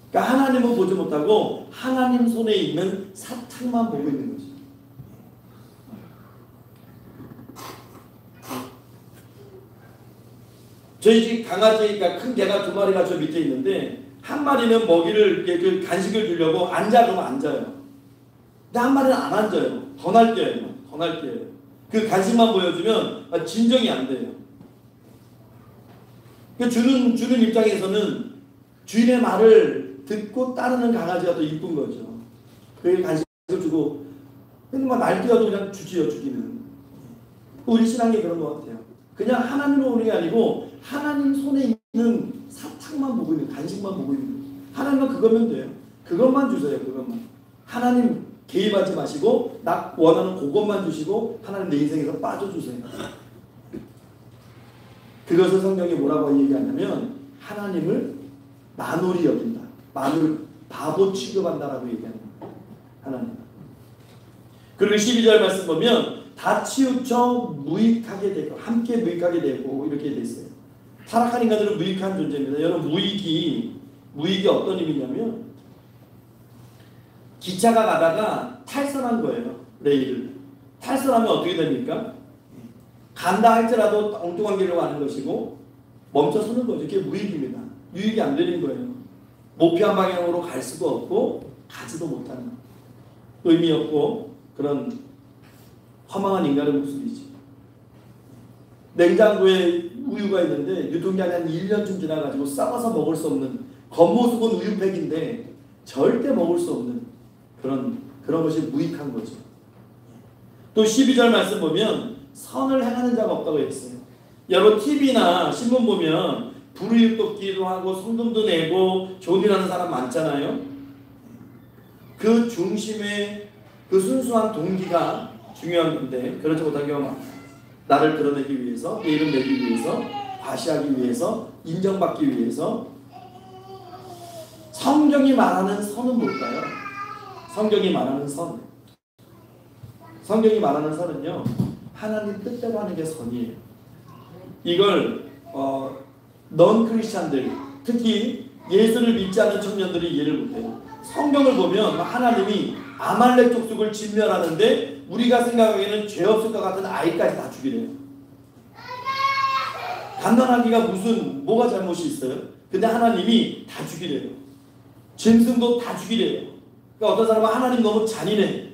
그러니까 하나님은 보지 못하고 하나님 손에 있는 사탕만 보고 있는 거지. 저희 집 강아지가, 큰 개가 2마리가 저 밑에 있는데 한 마리는 먹이를 이렇게 간식을 주려고 앉아 그러면 앉아요. 근데 한 마리는 안 앉아요. 더 날뛰어요. 그 간식만 보여주면 진정이 안 돼요. 주는 입장에서는 주인의 말을 듣고 따르는 강아지가 더 이쁜 거죠. 그 간식을 주고, 근데 막 날뛰어도 그냥 주기는. 우리 신앙이 그런 것 같아요. 그냥 하나님을 오는 게 아니고 하나님 손에 있는 사탕만 보고 있는, 간식만 보고 있는 거죠. 하나님은 그거면 돼요. 그것만 주세요. 그것만. 하나님 개입하지 마시고 나 원하는 그것만 주시고 하나님 내 인생에서 빠져주세요. 그것을 성경이 뭐라고 얘기하냐면 하나님을 만홀히 여긴다. 바보 취급한다라고 얘기하는 거예요. 하나님. 그리고 12절 말씀 보면 다 치우쳐 무익하게 되고, 함께 무익하게 되고, 이렇게 돼 있어요. 타락한 인간들은 무익한 존재입니다. 여러분, 무익이 어떤 의미냐면, 기차가 가다가 탈선한 거예요. 레일을. 탈선하면 어떻게 됩니까? 간다 할지라도 엉뚱한 길로 가는 것이고 멈춰서는 거죠. 그게 무익입니다. 유익이 안 되는 거예요. 목표한 방향으로 갈 수도 없고 가지도 못하는, 의미 없고 그런 허망한 인간의 모습이지. 냉장고에 우유가 있는데 유통기한이 한 1년쯤 지나가지고 썩어서 먹을 수 없는, 겉모습은 우유팩인데 절대 먹을 수 없는 그런 것이 무익한 거죠. 또 12절 말씀 보면 선을 행하는 자가 없다고 했어요. 여러분, TV나 신문 보면 불의육 돕기도 하고 성금도 내고 좋은 일 하는 사람 많잖아요. 그 중심에 그 순수한 동기가 중요한 건데 그렇지 못한 경우가 많아요. 나를 드러내기 위해서, 내 이름 내기 위해서, 과시하기 위해서, 인정받기 위해서. 성경이 말하는 선은 뭘까요? 성경이 말하는 선은요, 하나님 뜻대로 하는 게 선이에요. 이걸 넌 크리스찬들, 특히 예수를 믿지 않는 청년들이 이해를 못해요. 성경을 보면 하나님이 아말렉 족속을 진멸하는데 우리가 생각하기에는 죄 없을 것 같은 아이까지 다 죽이래요. 갓난아기가 뭐가 잘못이 있어요? 근데 하나님이 다 죽이래요. 짐승도 다 죽이래요. 그러니까 어떤 사람은 하나님 너무 잔인해.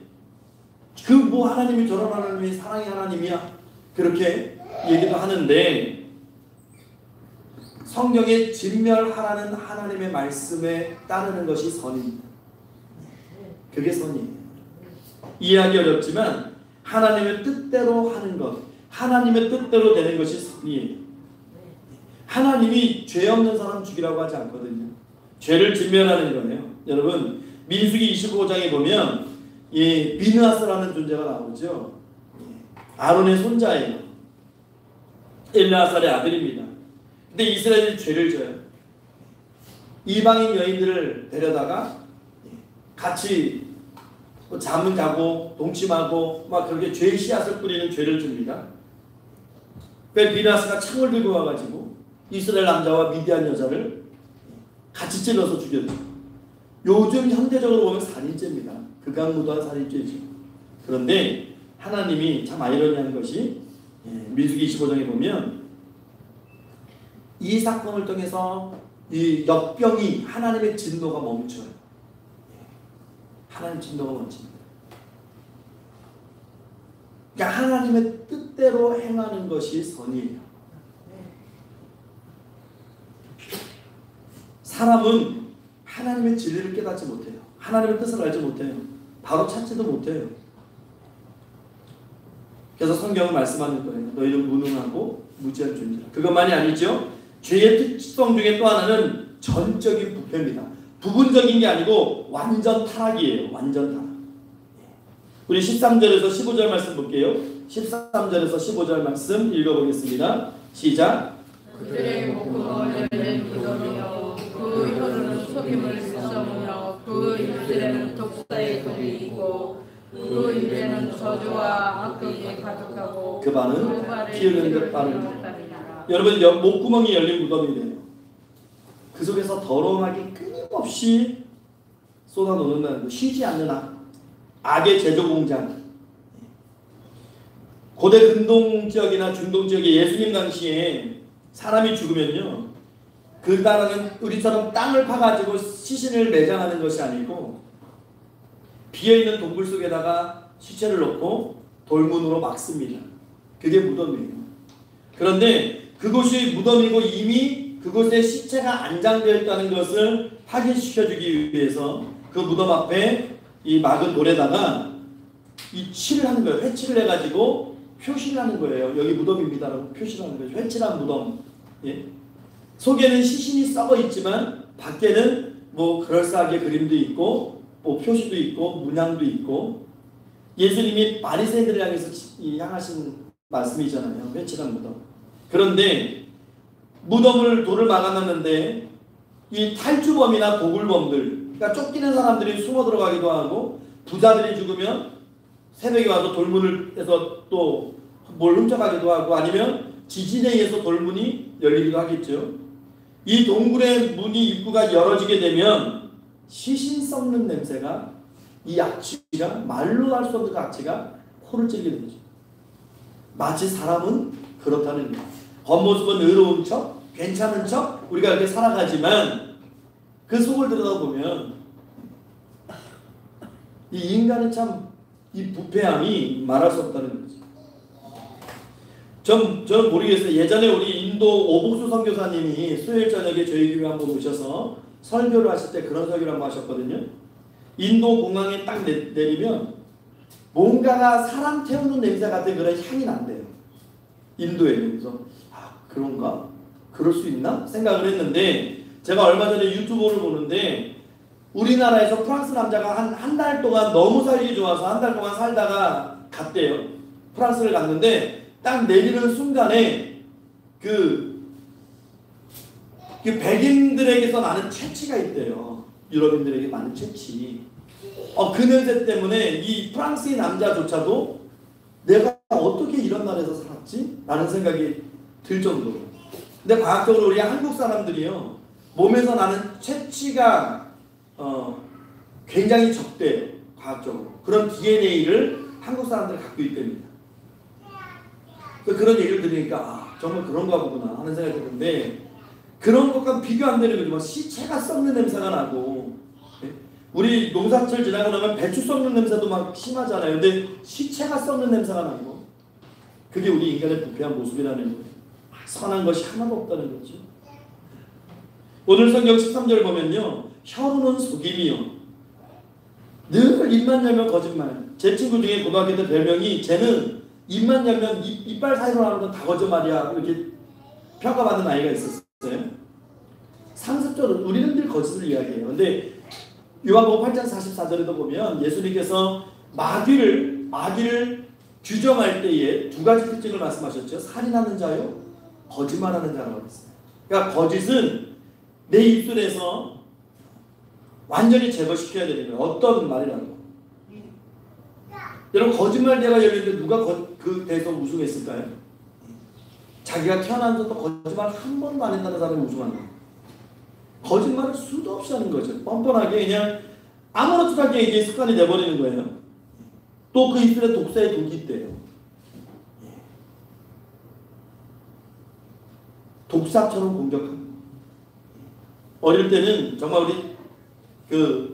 하나님이 저런 하나님이 사랑의 하나님이야. 그렇게 얘기도 하는데 성경에 진멸하라는 하나님의 말씀에 따르는 것이 선입니다. 그게 선이에요. 이해하기 어렵지만 하나님의 뜻대로 하는 것, 하나님의 뜻대로 되는 것이 선이에요. 하나님이 죄 없는 사람 죽이라고 하지 않거든요. 죄를 진멸하는 거예요. 여러분 민수기 25장에 보면 이 비느하스라는 존재가 나오죠. 아론의 손자예요. 엘르아살의 아들입니다. 근데 이스라엘이 죄를 져요. 이방인 여인들을 데려다가 같이 잠은 자고 동침하고 막 그렇게 죄의 씨앗을 뿌리는 죄를 줍니다. 그 비느하스가 창을 들고 와가지고 이스라엘 남자와 미디안 여자를 같이 찔러서 죽였죠. 요즘 현대적으로 보면 살인죄입니다. 극악무도한 살인죄죠. 그런데 하나님이 참 아이러니한 것이 민수기 25장에 보면 이 사건을 통해서 이 역병이 하나님의 진노가 멈춰요. 하나님 진노가 멈춥니다. 그러니까 하나님의 뜻대로 행하는 것이 선이에요. 사람은 하나님의 진리를 깨닫지 못해요. 하나님의 뜻을 알지 못해요. 바로 찾지도 못해요. 그래서 성경은 말씀하는 거예요. 너희는 무능하고 무지한 존재라. 그것만이 아니죠. 죄의 특성 중에 또 하나는 전적인 부패입니다. 부분적인 게 아니고 완전 타락이에요. 완전 타락. 우리 13절에서 15절 말씀 볼게요. 13절에서 15절 말씀 읽어보겠습니다. 시작. 그들의 목구멍은 열린 무덤이요 그 혀로는 속임을 써무며 그 입술에는 독사의 독이 있고 그 입에는 저주와 악독이 가득하고 그 발은 피 흘리는 것 빠르다. 따르니라. 여러분 목구멍이 열린 무덤이래요. 그 속에서 더러운 악이 끊임없이 쏟아놓는다는 거. 쉬지 않는 악의 제조 공장. 고대 근동 지역이나 중동 지역에 예수님 당시에 사람이 죽으면요, 그 나라는 우리처럼 땅을 파가지고 시신을 매장하는 것이 아니고 비어있는 동굴 속에다가 시체를 넣고 돌문으로 막습니다. 그게 무덤이에요. 그런데 그곳이 무덤이고 이미 그곳에 시체가 안장되어 있다는 것을 확인시켜주기 위해서 그 무덤 앞에 이 막은 돌에다가 이 칠을 하는 거예요. 회칠을 해가지고 표시를 하는 거예요. 여기 무덤입니다라고 표시를 하는 거예요. 회칠한 무덤. 예? 속에는 시신이 썩어 있지만 밖에는 뭐 그럴싸하게 그림도 있고 뭐 표시도 있고 문양도 있고. 예수님이 바리새인들을 향해서 향하신 말씀이잖아요. 회칠한 무덤. 그런데 무덤을 돌을 막아놨는데 이 탈주범이나 도굴범들, 그러니까 쫓기는 사람들이 숨어 들어가기도 하고 부자들이 죽으면 새벽에 와서 돌문을 해서 또 뭘 훔쳐가기도 하고 아니면 지진에 의해서 돌문이 열리기도 하겠죠. 이 동굴의 문이 입구가 열어지게 되면 시신 썩는 냄새가 이 악취가 말로 할 수 없는 그 악취가 코를 찔게 되죠. 마치 사람은 그렇다는 거예요. 겉모습은 의로운 척, 괜찮은 척 우리가 이렇게 살아가지만 그 속을 들여다보면 이 인간은 참 이 부패함이 말할 수 없다는 거죠. 저는 모르겠어요. 예전에 우리 인도 오복수 선교사님이 수요일 저녁에 저희 교회 한번 오셔서 설교를 하실 때 그런 설교를 한번 하셨거든요. 인도 공항에 딱 내리면 뭔가가 사람 태우는 냄새 같은 그런 향이 난대요. 인도에. 그래서 그런가? 그럴 수 있나? 생각을 했는데 제가 얼마 전에 유튜브를 보는데 우리나라에서 프랑스 남자가 한 달 동안 너무 살기 좋아서 한 달 동안 살다가 갔대요. 프랑스를 갔는데 딱 내리는 순간에 그 백인들에게서 나는 채취가 있대요. 유럽인들에게 많은 채취. 그 냄새 때문에 이 프랑스의 남자조차도 내가 어떻게 이런 나라에서 살았지? 라는 생각이 들 정도로. 근데 과학적으로 우리 한국 사람들이요, 몸에서 나는 채취가 굉장히 적대요. 과학적으로. 그런 DNA를 한국 사람들이 갖고 있답니다. 그런 얘기를 들으니까 정말 그런가 보구나 하는 생각이 드는데 그런 것과 비교 안 되는 거죠. 막 시체가 썩는 냄새가 나고, 우리 농사철 지나고 나면 배추 썩는 냄새도 막 심하잖아요. 근데 시체가 썩는 냄새가 나고 그게 우리 인간의 부패한 모습이라는 거예요. 선한 것이 하나도 없다는 거죠. 오늘 성경 13절 보면요, 혀로는 속임이요 늘 입만 열면 거짓말. 제 친구 중에 고등학교 때 별명이 쟤는 입만 열면 이빨 사이로 하는 건 다 거짓말이야 이렇게 평가받는 아이가 있었어요. 상습적으로 우리는 늘 거짓을 이야기해요. 근데 요한복음 8장 44절에도 보면 예수님께서 마귀를 규정할 때에 두 가지 특징을 말씀하셨죠. 살인하는 자요, 거짓말하는 자라고 했어요. 그러니까 거짓은 내 입술에서 완전히 제거시켜야 되는 거예요. 어떤 말이라도. 여러분, 거짓말대가 열렸는데 누가 그 대에서 우승했을까요? 자기가 태어나면서 거짓말 한 번도 안 했다는 사람이 우승한 거예요. 거짓말을 수도 없이 하는 거죠. 뻔뻔하게 그냥 아무렇지도 않게 이게 습관이 돼버리는 거예요. 또 그 입술에 독사의 독이 있대요. 독사처럼 공격합니다. 어릴 때는 정말 우리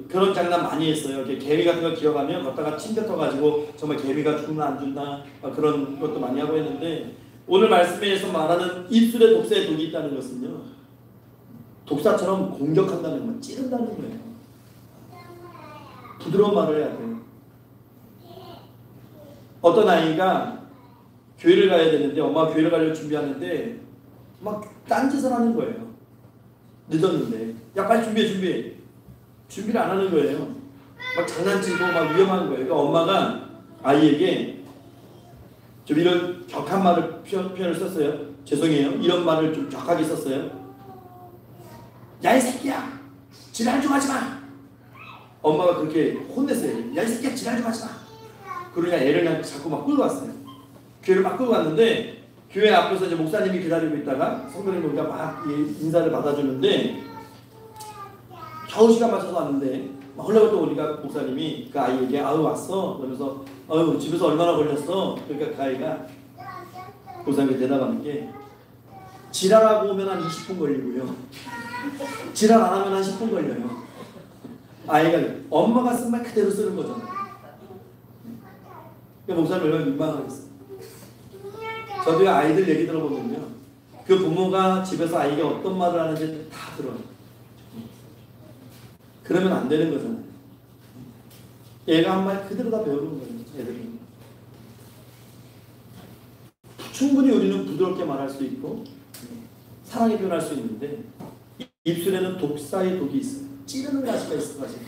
그런 장난 많이 했어요. 이렇게 개미 같은 거 기어가면 걷다가 침 뱉어가지고 정말 개미가 죽나 안 죽나 그런 것도 많이 하고 했는데, 오늘 말씀에서 말하는 입술에 독사의 독이 있다는 것은요, 독사처럼 공격한다는 건 찌른다는 거예요. 부드러운 말을 해야 돼요. 어떤 아이가 교회를 가야 되는데 엄마가 교회를 가려고 준비하는데 막 딴짓을 하는 거예요. 늦었는데 야 빨리 준비해. 준비를 안 하는 거예요. 막 장난치고 막 위험한 거예요. 그러니까 엄마가 아이에게 좀 이런 격한 말을 표현을 썼어요. 죄송해요. 이런 말을 좀 격하게 썼어요. 야 이 새끼야, 지랄 좀 하지 마. 엄마가 그렇게 혼냈어요. 야 이 새끼야, 지랄 좀 하지 마. 그러니까 애를 그냥 자꾸 막 끌고 왔어요. 교회를 막 끌고 왔는데 교회 앞에서 이제 목사님이 기다리고 있다가 성도님 우리가 막 인사를 받아주는데 겨우 시간 맞춰서 왔는데 막 흘러갔던 우리가 목사님이 그 아이에게 아유 왔어? 그러면서 아유 집에서 얼마나 걸렸어? 그러니까 그 아이가 목사님께 대답하는 게 지랄하고 오면 한 20분 걸리고요. 지랄 안 하면 한 10분 걸려요. 아이가 엄마가 쓴 말 그대로 쓰는 거잖아요. 그러니까 목사님 얼마나 민망하겠어요. 저도 아이들 얘기 들어보면요, 그 부모가 집에서 아이가 어떤 말을 하는지 다 들어요. 그러면 안 되는 거잖아요. 얘가 한 말 그대로 다 배우는 거예요. 애들은. 충분히 우리는 부드럽게 말할 수 있고 사랑이 표현할 수 있는데 입술에는 독사의 독이 있어요. 찌르는 가시가 있어가지고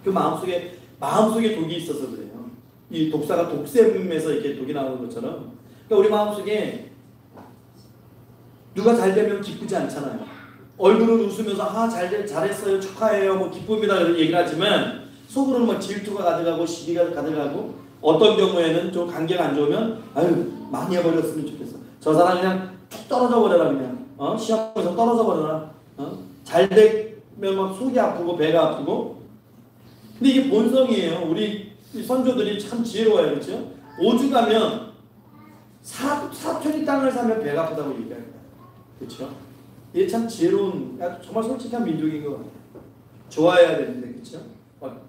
그 마음속에 독이 있어서 그래요. 이 독사가 독샘에서 이렇게 독이 나오는 것처럼, 그러니까 우리 마음속에 누가 잘 되면 기쁘지 않잖아요. 얼굴은 웃으면서 잘했어요, 축하해요, 뭐 기쁩니다 이런 얘기를 하지만 속으로는 막 질투가 가득하고 시기가 가득하고, 어떤 경우에는 좀 관계가 안 좋으면 아유 많이 해버렸으면 좋겠어. 저 사람 그냥 툭 떨어져 버려라, 그냥 시험에서 떨어져 버려라. 잘 되면 막 속이 아프고 배가 아프고. 근데 이게 본성이에요. 우리 선조들이 참 지혜로워요, 그렇죠? 오죽하면 사촌이 땅을 사면 배가 아프다고 얘기합니다. 그렇죠? 이게 참 지혜로운, 정말 솔직한 민족인 것 같아요. 좋아해야 되는데, 그렇죠?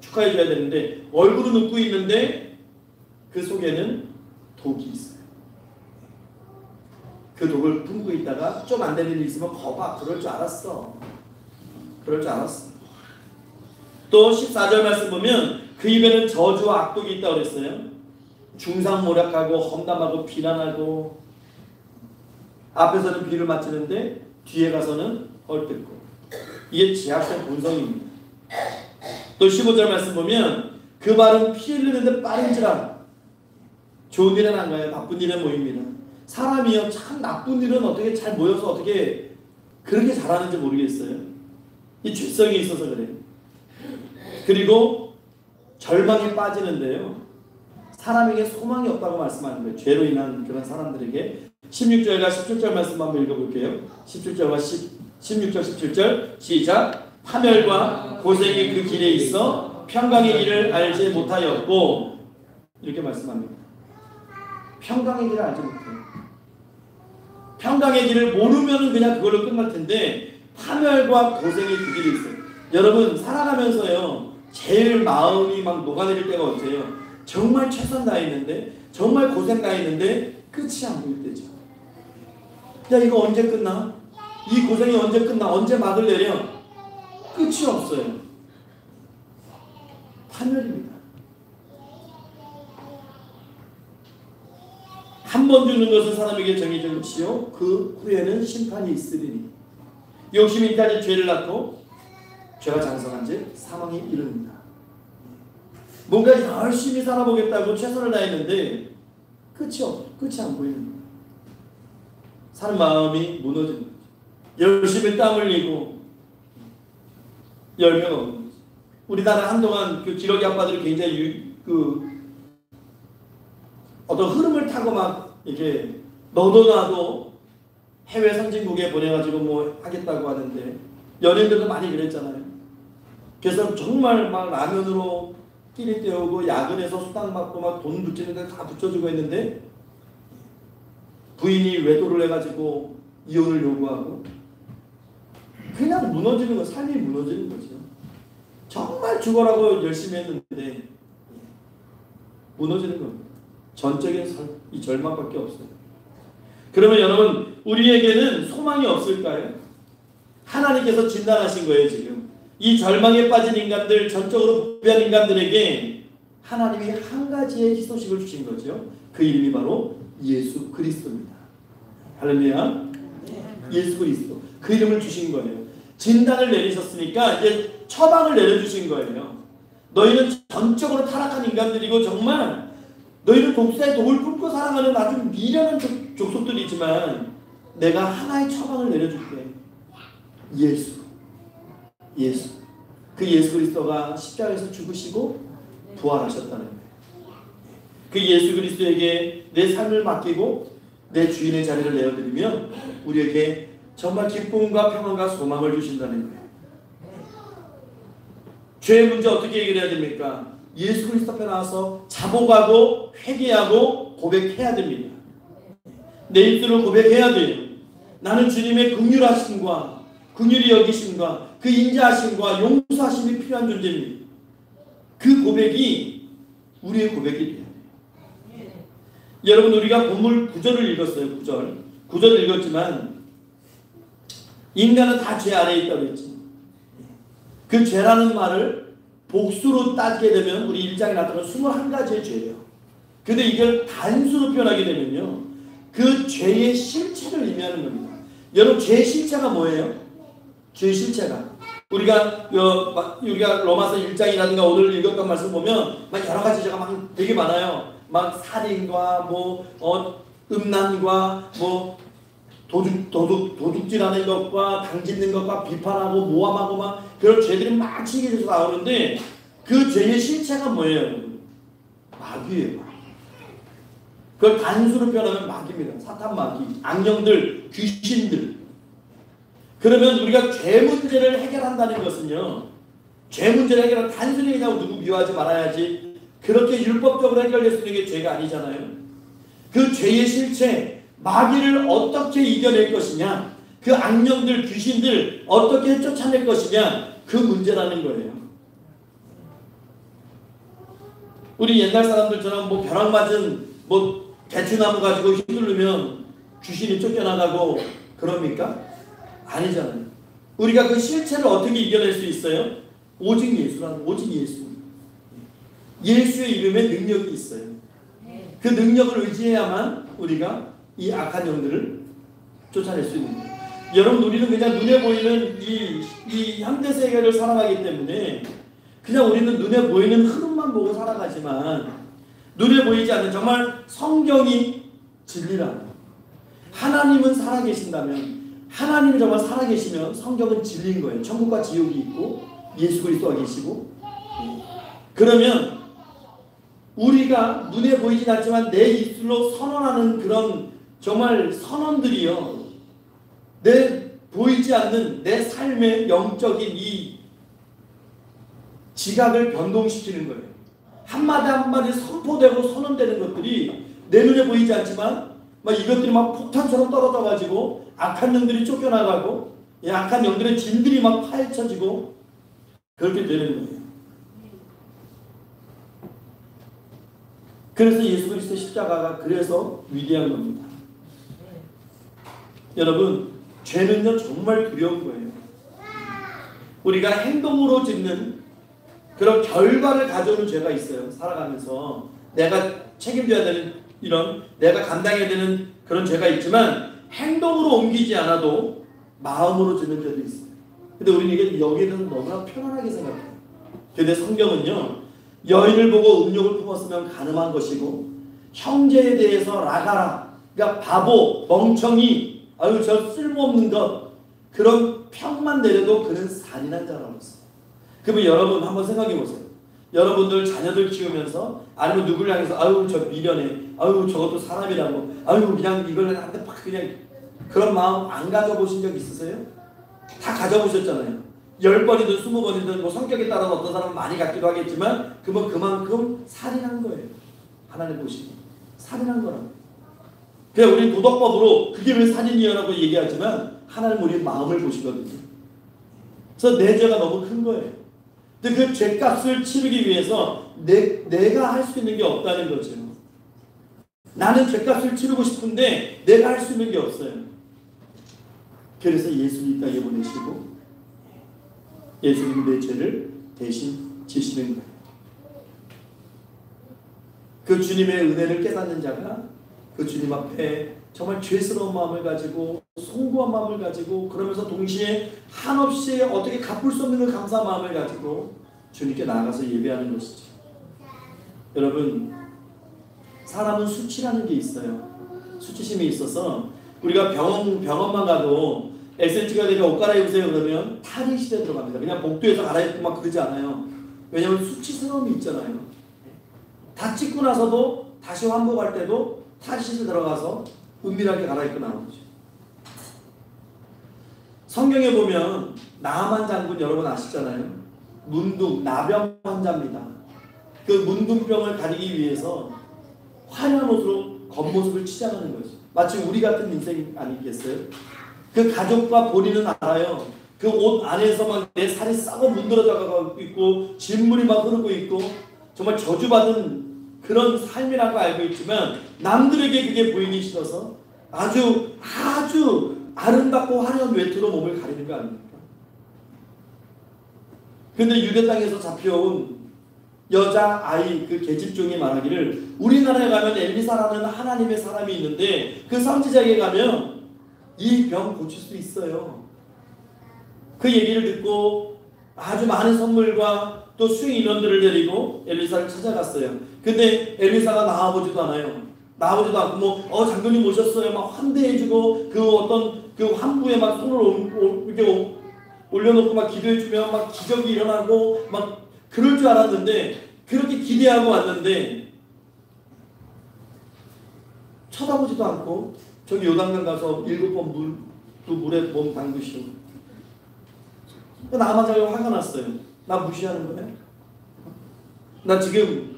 축하해줘야 되는데 얼굴은 웃고 있는데 그 속에는 독이 있어요. 그 독을 품고 있다가 좀 안 되는 일 있으면 거봐, 그럴 줄 알았어. 또 14절 말씀 보면 그 입에는 저주와 악독이 있다고 그랬어요. 중상모략하고 험담하고 비난하고, 앞에서는 비를 맞추는데 뒤에 가서는 헐뜯고. 이게 제약된 본성입니다. 또 15절 말씀 보면 그 말은 피 흘리는데 빠른지라 좋은 일은 안 가요. 나쁜 일에 모입니다. 사람이요, 참 나쁜 일은 어떻게 잘 모여서 어떻게 그렇게 잘하는지 모르겠어요. 이 죄성이 있어서 그래요. 그리고 절망에 빠지는데요, 사람에게 소망이 없다고 말씀하는 거예요. 죄로 인한 그런 사람들에게. 16절과 17절 말씀 한번 읽어볼게요. 17절과 16절 17절 시작. 파멸과 고생이 그 길에 있어 평강의 길을 알지 못하였고, 이렇게 말씀합니다. 평강의 길을 알지 못해요. 평강의 길을 모르면 그냥 그걸로 끝날 텐데 파멸과 고생이 그 길에 있어요. 여러분 살아가면서요, 제일 마음이 막 녹아내릴 때가 언제예요? 정말 최선 다했는데, 정말 고생 다했는데 끝이 안 보일 때죠. 야, 이거 언제 끝나? 이 고생이 언제 끝나? 언제 막을 내려? 끝이 없어요. 파멸입니다. 한 번 주는 것은 사람에게 정해진 것이요 그 후에는 심판이 있으리니 욕심이 이까지 죄를 낳고 죄가 장성한 즉 사망에 이릅니다. 뭔가 열심히 살아보겠다고 최선을 다했는데 끝이 안 보이는 거예요. 사는 마음이 무너지는 거죠. 열심히 땀 흘리고 열매가 없는 거죠. 우리나라 한동안 그 기러기 아빠들이 굉장히 어떤 흐름을 타고 막 이렇게 너도 나도 해외 선진국에 보내가지고 뭐 하겠다고 하는데 연예인들도 많이 그랬잖아요. 그래서 정말 막 라면으로 끼리 때우고 야근해서 수당 받고 막 돈 붙이는 데 다 붙여주고 했는데 부인이 외도를 해가지고 이혼을 요구하고 그냥 무너지는 거, 삶이 무너지는 거죠. 정말 죽어라고 열심히 했는데 무너지는 겁니다. 전적인 이 절망밖에 없어요. 그러면 여러분 우리에게는 소망이 없을까요? 하나님께서 진단하신 거예요. 지금 이 절망에 빠진 인간들, 전적으로 부패한 인간들에게 하나님이 한 가지의 희소식을 주신 거죠. 그 이름이 바로 예수 그리스도입니다. 할렐루야. 예수 그리스도, 그 이름을 주신 거예요. 진단을 내리셨으니까 이제 처방을 내려주신 거예요. 너희는 전적으로 타락한 인간들이고 정말 너희는 독사의 독을 뿜고 살아가는 아주 미련한 족속들이지만 내가 하나의 처방을 내려줄게. 예수. 그 예수 그리스도가 십자가에서 죽으시고 부활하셨다는 거예요. 그 예수 그리스도에게 내 삶을 맡기고 내 주인의 자리를 내어드리면 우리에게 정말 기쁨과 평안과 소망을 주신다는 거예요. 죄의 문제 어떻게 해결해야 됩니까? 예수 그리스도 앞에 나와서 자복하고 회개하고 고백해야 됩니다. 내 입술로 고백해야 돼요. 나는 주님의 긍휼하심과 긍휼히 여기심과 그 인자하심과 용서하심이 필요한 존재입니다. 그 고백이 우리의 고백이 돼요. 여러분 우리가 본문 9절을 읽었어요. 9절을 읽었지만 인간은 다 죄 아래에 있다고 했지. 그 죄라는 말을 복수로 따지게 되면 우리 1장에 나타나는 21가지의 죄예요. 근데 이걸 단수로 표현하게 되면요 그 죄의 실체를 의미하는 겁니다. 여러분 죄의 실체가 뭐예요? 죄의 실체가 우리가 로마서 1장이라든가 오늘 읽었던 말씀 보면 막 여러 가지 죄가 막 되게 많아요. 막 살인과 음란과 도둑질하는 것과 당짓는 것과 비판하고 모함하고 막 그런 죄들이 막 칭해져서 나오는데 그 죄의 실체가 뭐예요? 마귀예요. 그걸 단수로 표현하면 마귀입니다. 사탄 마귀, 악령들, 귀신들. 그러면 우리가 죄 문제를 해결한다는 것은요 죄 문제를 해결하면 단순히 그냥 누구 미워하지 말아야지 그렇게 율법적으로 해결될 수 있는 게 죄가 아니잖아요. 그 죄의 실체 마귀를 어떻게 이겨낼 것이냐, 그 악령들, 귀신들 어떻게 쫓아낼 것이냐, 그 문제라는 거예요. 우리 옛날 사람들처럼 벼락 맞은 대추나무 가지고 휘두르면 귀신이 쫓겨나가고 그럽니까? 아니잖아요. 우리가 그 실체를 어떻게 이겨낼 수 있어요? 오직 예수. 예수의 이름에 능력이 있어요. 그 능력을 의지해야만 우리가 이 악한 영들을 쫓아낼 수 있는 거예요. 여러분 우리는 그냥 눈에 보이는 이 현대 세계를 살아가기 때문에 그냥 우리는 눈에 보이는 흐름만 보고 살아가지만 눈에 보이지 않는 정말 성경이 진리라는 거예요. 하나님은 살아계신다면 하나님이 정말 살아계시면 성경은 진리인 거예요. 천국과 지옥이 있고 예수 그리스도가 계시고 그러면 우리가 눈에 보이진 않지만 내 입술로 선언하는 그런 정말 선언들이요 내 보이지 않는 내 삶의 영적인 이 지각을 변동시키는 거예요. 한마디 한마디 선포되고 선언되는 것들이 내 눈에 보이지 않지만 이것들이 막 폭탄처럼 떨어져가지고 악한 영들이 쫓겨나가고 악한 영들의 진들이 막 파헤쳐지고 그렇게 되는 거예요. 그래서 예수 그리스도의 십자가가 그래서 위대한 겁니다. 여러분, 죄는요 정말 두려운 거예요. 우리가 행동으로 짓는 그런 결과를 가져오는 죄가 있어요. 살아가면서 내가 책임져야 되는 이런 내가 감당해야 되는 그런 죄가 있지만 행동으로 옮기지 않아도 마음으로 짓는 죄도 있어요. 근데 우리는 이게 여기에 대해서 너무나 편안하게 생각해요. 근데 성경은요, 여인을 보고 음욕을 품었으면 간음한 것이고 형제에 대해서 라가라, 그러니까 바보, 멍청이, 아유 저 쓸모없는 것, 그런 평만 내려도 그는 살인한 자라고 했어요. 그러면 여러분 한번 생각해 보세요. 여러분들 자녀들 키우면서 아니면 누구를 향해서 아유 저 미련해, 아유 저것도 사람이라고, 아유 그냥 이걸 한테 팍 그냥 그런 마음 안 가져보신 적 있으세요? 다 가져보셨잖아요. 10번이든 20번이든 뭐 성격에 따라서 어떤 사람은 많이 갖기도 하겠지만 그만큼 살인한 거예요. 하나님 보시고 살인한 거라고. 그냥 우리 도덕법으로 그게 왜 살인이라고 얘기하지만 하나님 우리 마음을 보시거든요. 그래서 내 죄가 너무 큰 거예요. 근데 그 죄값을 치르기 위해서 내가 할 수 있는 게 없다는 거죠. 나는 죄값을 치르고 싶은데 내가 할 수 있는 게 없어요. 그래서 예수님 이 땅에 보내시고 예수님이 내 죄를 대신 지시는 거예요. 그 주님의 은혜를 깨닫는 자가 그 주님 앞에 정말 죄스러운 마음을 가지고 송구한 마음을 가지고 그러면서 동시에 한없이 어떻게 갚을 수 없는 그 감사한 마음을 가지고 주님께 나아가서 예배하는 것이죠. 여러분, 사람은 수치라는 게 있어요. 수치심이 있어서 우리가 병원만 가도 SH가 되면 옷 갈아입으세요 그러면 탈의 시대에 들어갑니다. 그냥 복도에서 갈아입고 막 그러지 않아요. 왜냐하면 수치스러움이 있잖아요. 다 찍고 나서도 다시 환복할 때도 탈의실에 들어가서 은밀하게 갈아입고 나오는 거죠. 성경에 보면 나아만 장군 여러분 아시잖아요. 문둥, 나병 환자입니다. 그 문둥병을 가리기 위해서 화려한 옷으로 겉모습을 치장하는 거죠. 마치 우리 같은 인생 아니겠어요? 그 가족과 본인은 알아요. 그 옷 안에서 막 내 살이 썩어 문드러져가고 있고 진물이 막 흐르고 있고 정말 저주받은 그런 삶이라고 알고 있지만 남들에게 그게 보이기 싫어서 아주 아름답고 화려한 외투로 몸을 가리는 거 아닙니까? 근데 유대 땅에서 잡혀온 여자아이 그 계집종이 말하기를 우리나라에 가면 엘리사라는 하나님의 사람이 있는데 그 선지자에게 가면 이 병 고칠 수 있어요. 그 얘기를 듣고 아주 많은 선물과 또 수행 인원들을 데리고 엘리사를 찾아갔어요. 근데 엘리사가 나와보지도 않아요. 나오지도 않고 장군님 오셨어요 막 환대해주고 그 어떤 그 환부에 막 손을 이렇게 올려놓고 막 기도해주면 막 기적이 일어나고 막 그럴 줄 알았는데 그렇게 기대하고 왔는데 쳐다보지도 않고 저기 요단강 가서 7번 물에 몸 담그시고 나만 자기 화가 났어요. 나 무시하는 거야? 나 지금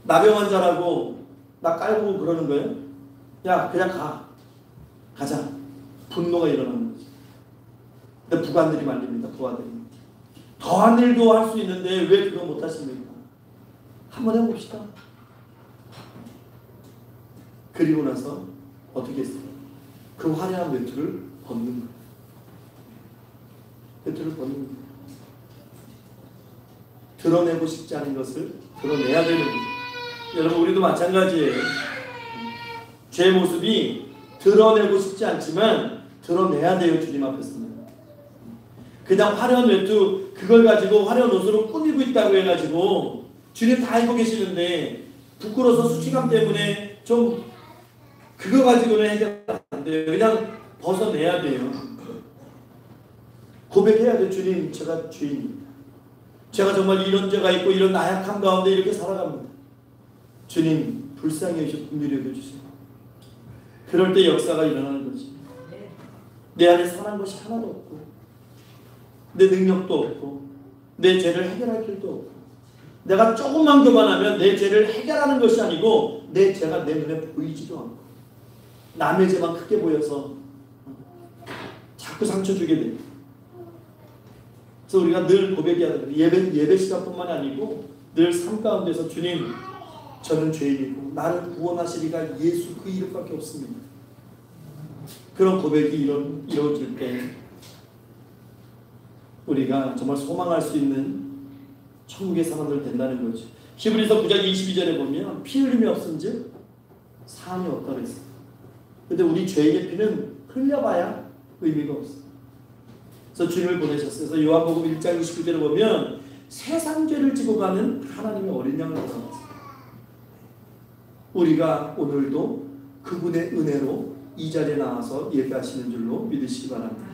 나병 환자라고 나 깔고 그러는 거예요? 야 그냥 가자. 분노가 일어나는 거지. 근데 부관들이 말립니다. 부하들이 더한 일도 할 수 있는데 왜 그거 못 하십니까? 한번 해봅시다. 그리고 나서 어떻게 했어요? 그 화려한 외투를 벗는 거예요. 외투를 벗는 거예요. 드러내고 싶지 않은 것을 드러내야 되는 거예요. 여러분 우리도 마찬가지예요. 제 모습이 드러내고 싶지 않지만 드러내야 돼요. 주님 앞에서는. 그냥 화려한 외투 그걸 가지고 화려한 옷으로 꾸미고 있다고 해가지고 주님 다 알고 계시는데 부끄러워서 수치감 때문에 좀 그거 가지고는 해결 안 돼요. 그냥 벗어내야 돼요. 고백해야 돼요. 주님 제가 주인입니다. 제가 정말 이런 죄가 있고 이런 나약함 가운데 이렇게 살아갑니다. 주님 불쌍히 여기서 긍휼히 여겨주세요. 그럴 때 역사가 일어나는 거지. 내 안에 선한 것이 하나도 없고 내 능력도 없고 내 죄를 해결할 길도 없고 내가 조금만 교만하면 내 죄를 해결하는 것이 아니고 내 죄가 내 눈에 보이지도 않고 남의 죄만 크게 보여서 자꾸 상처 주게 돼요. 그래서 우리가 늘 고백해야 돼요. 예배 시간뿐만 아니고 늘 삶 가운데서 주님 저는 죄인이고 나를 구원하시리가 예수 그 이름밖에 없습니다. 그런 고백이 이루어질 때 우리가 정말 소망할 수 있는 천국의 사람들 된다는 거죠. 히브리서 9장 22절에 보면 피 흘림이 없은즉 사함이 없다고 했어요. 근데 우리 죄의 피는 흘려봐야 의미가 없어요. 그래서 주님을 보내셨어요. 그래서 요한복음 1장 29절에 보면 세상 죄를 지고 가는 하나님의 어린 양을 보내셨어요. 우리가 오늘도 그분의 은혜로 이 자리에 나와서 예배하시는 줄로 믿으시기 바랍니다.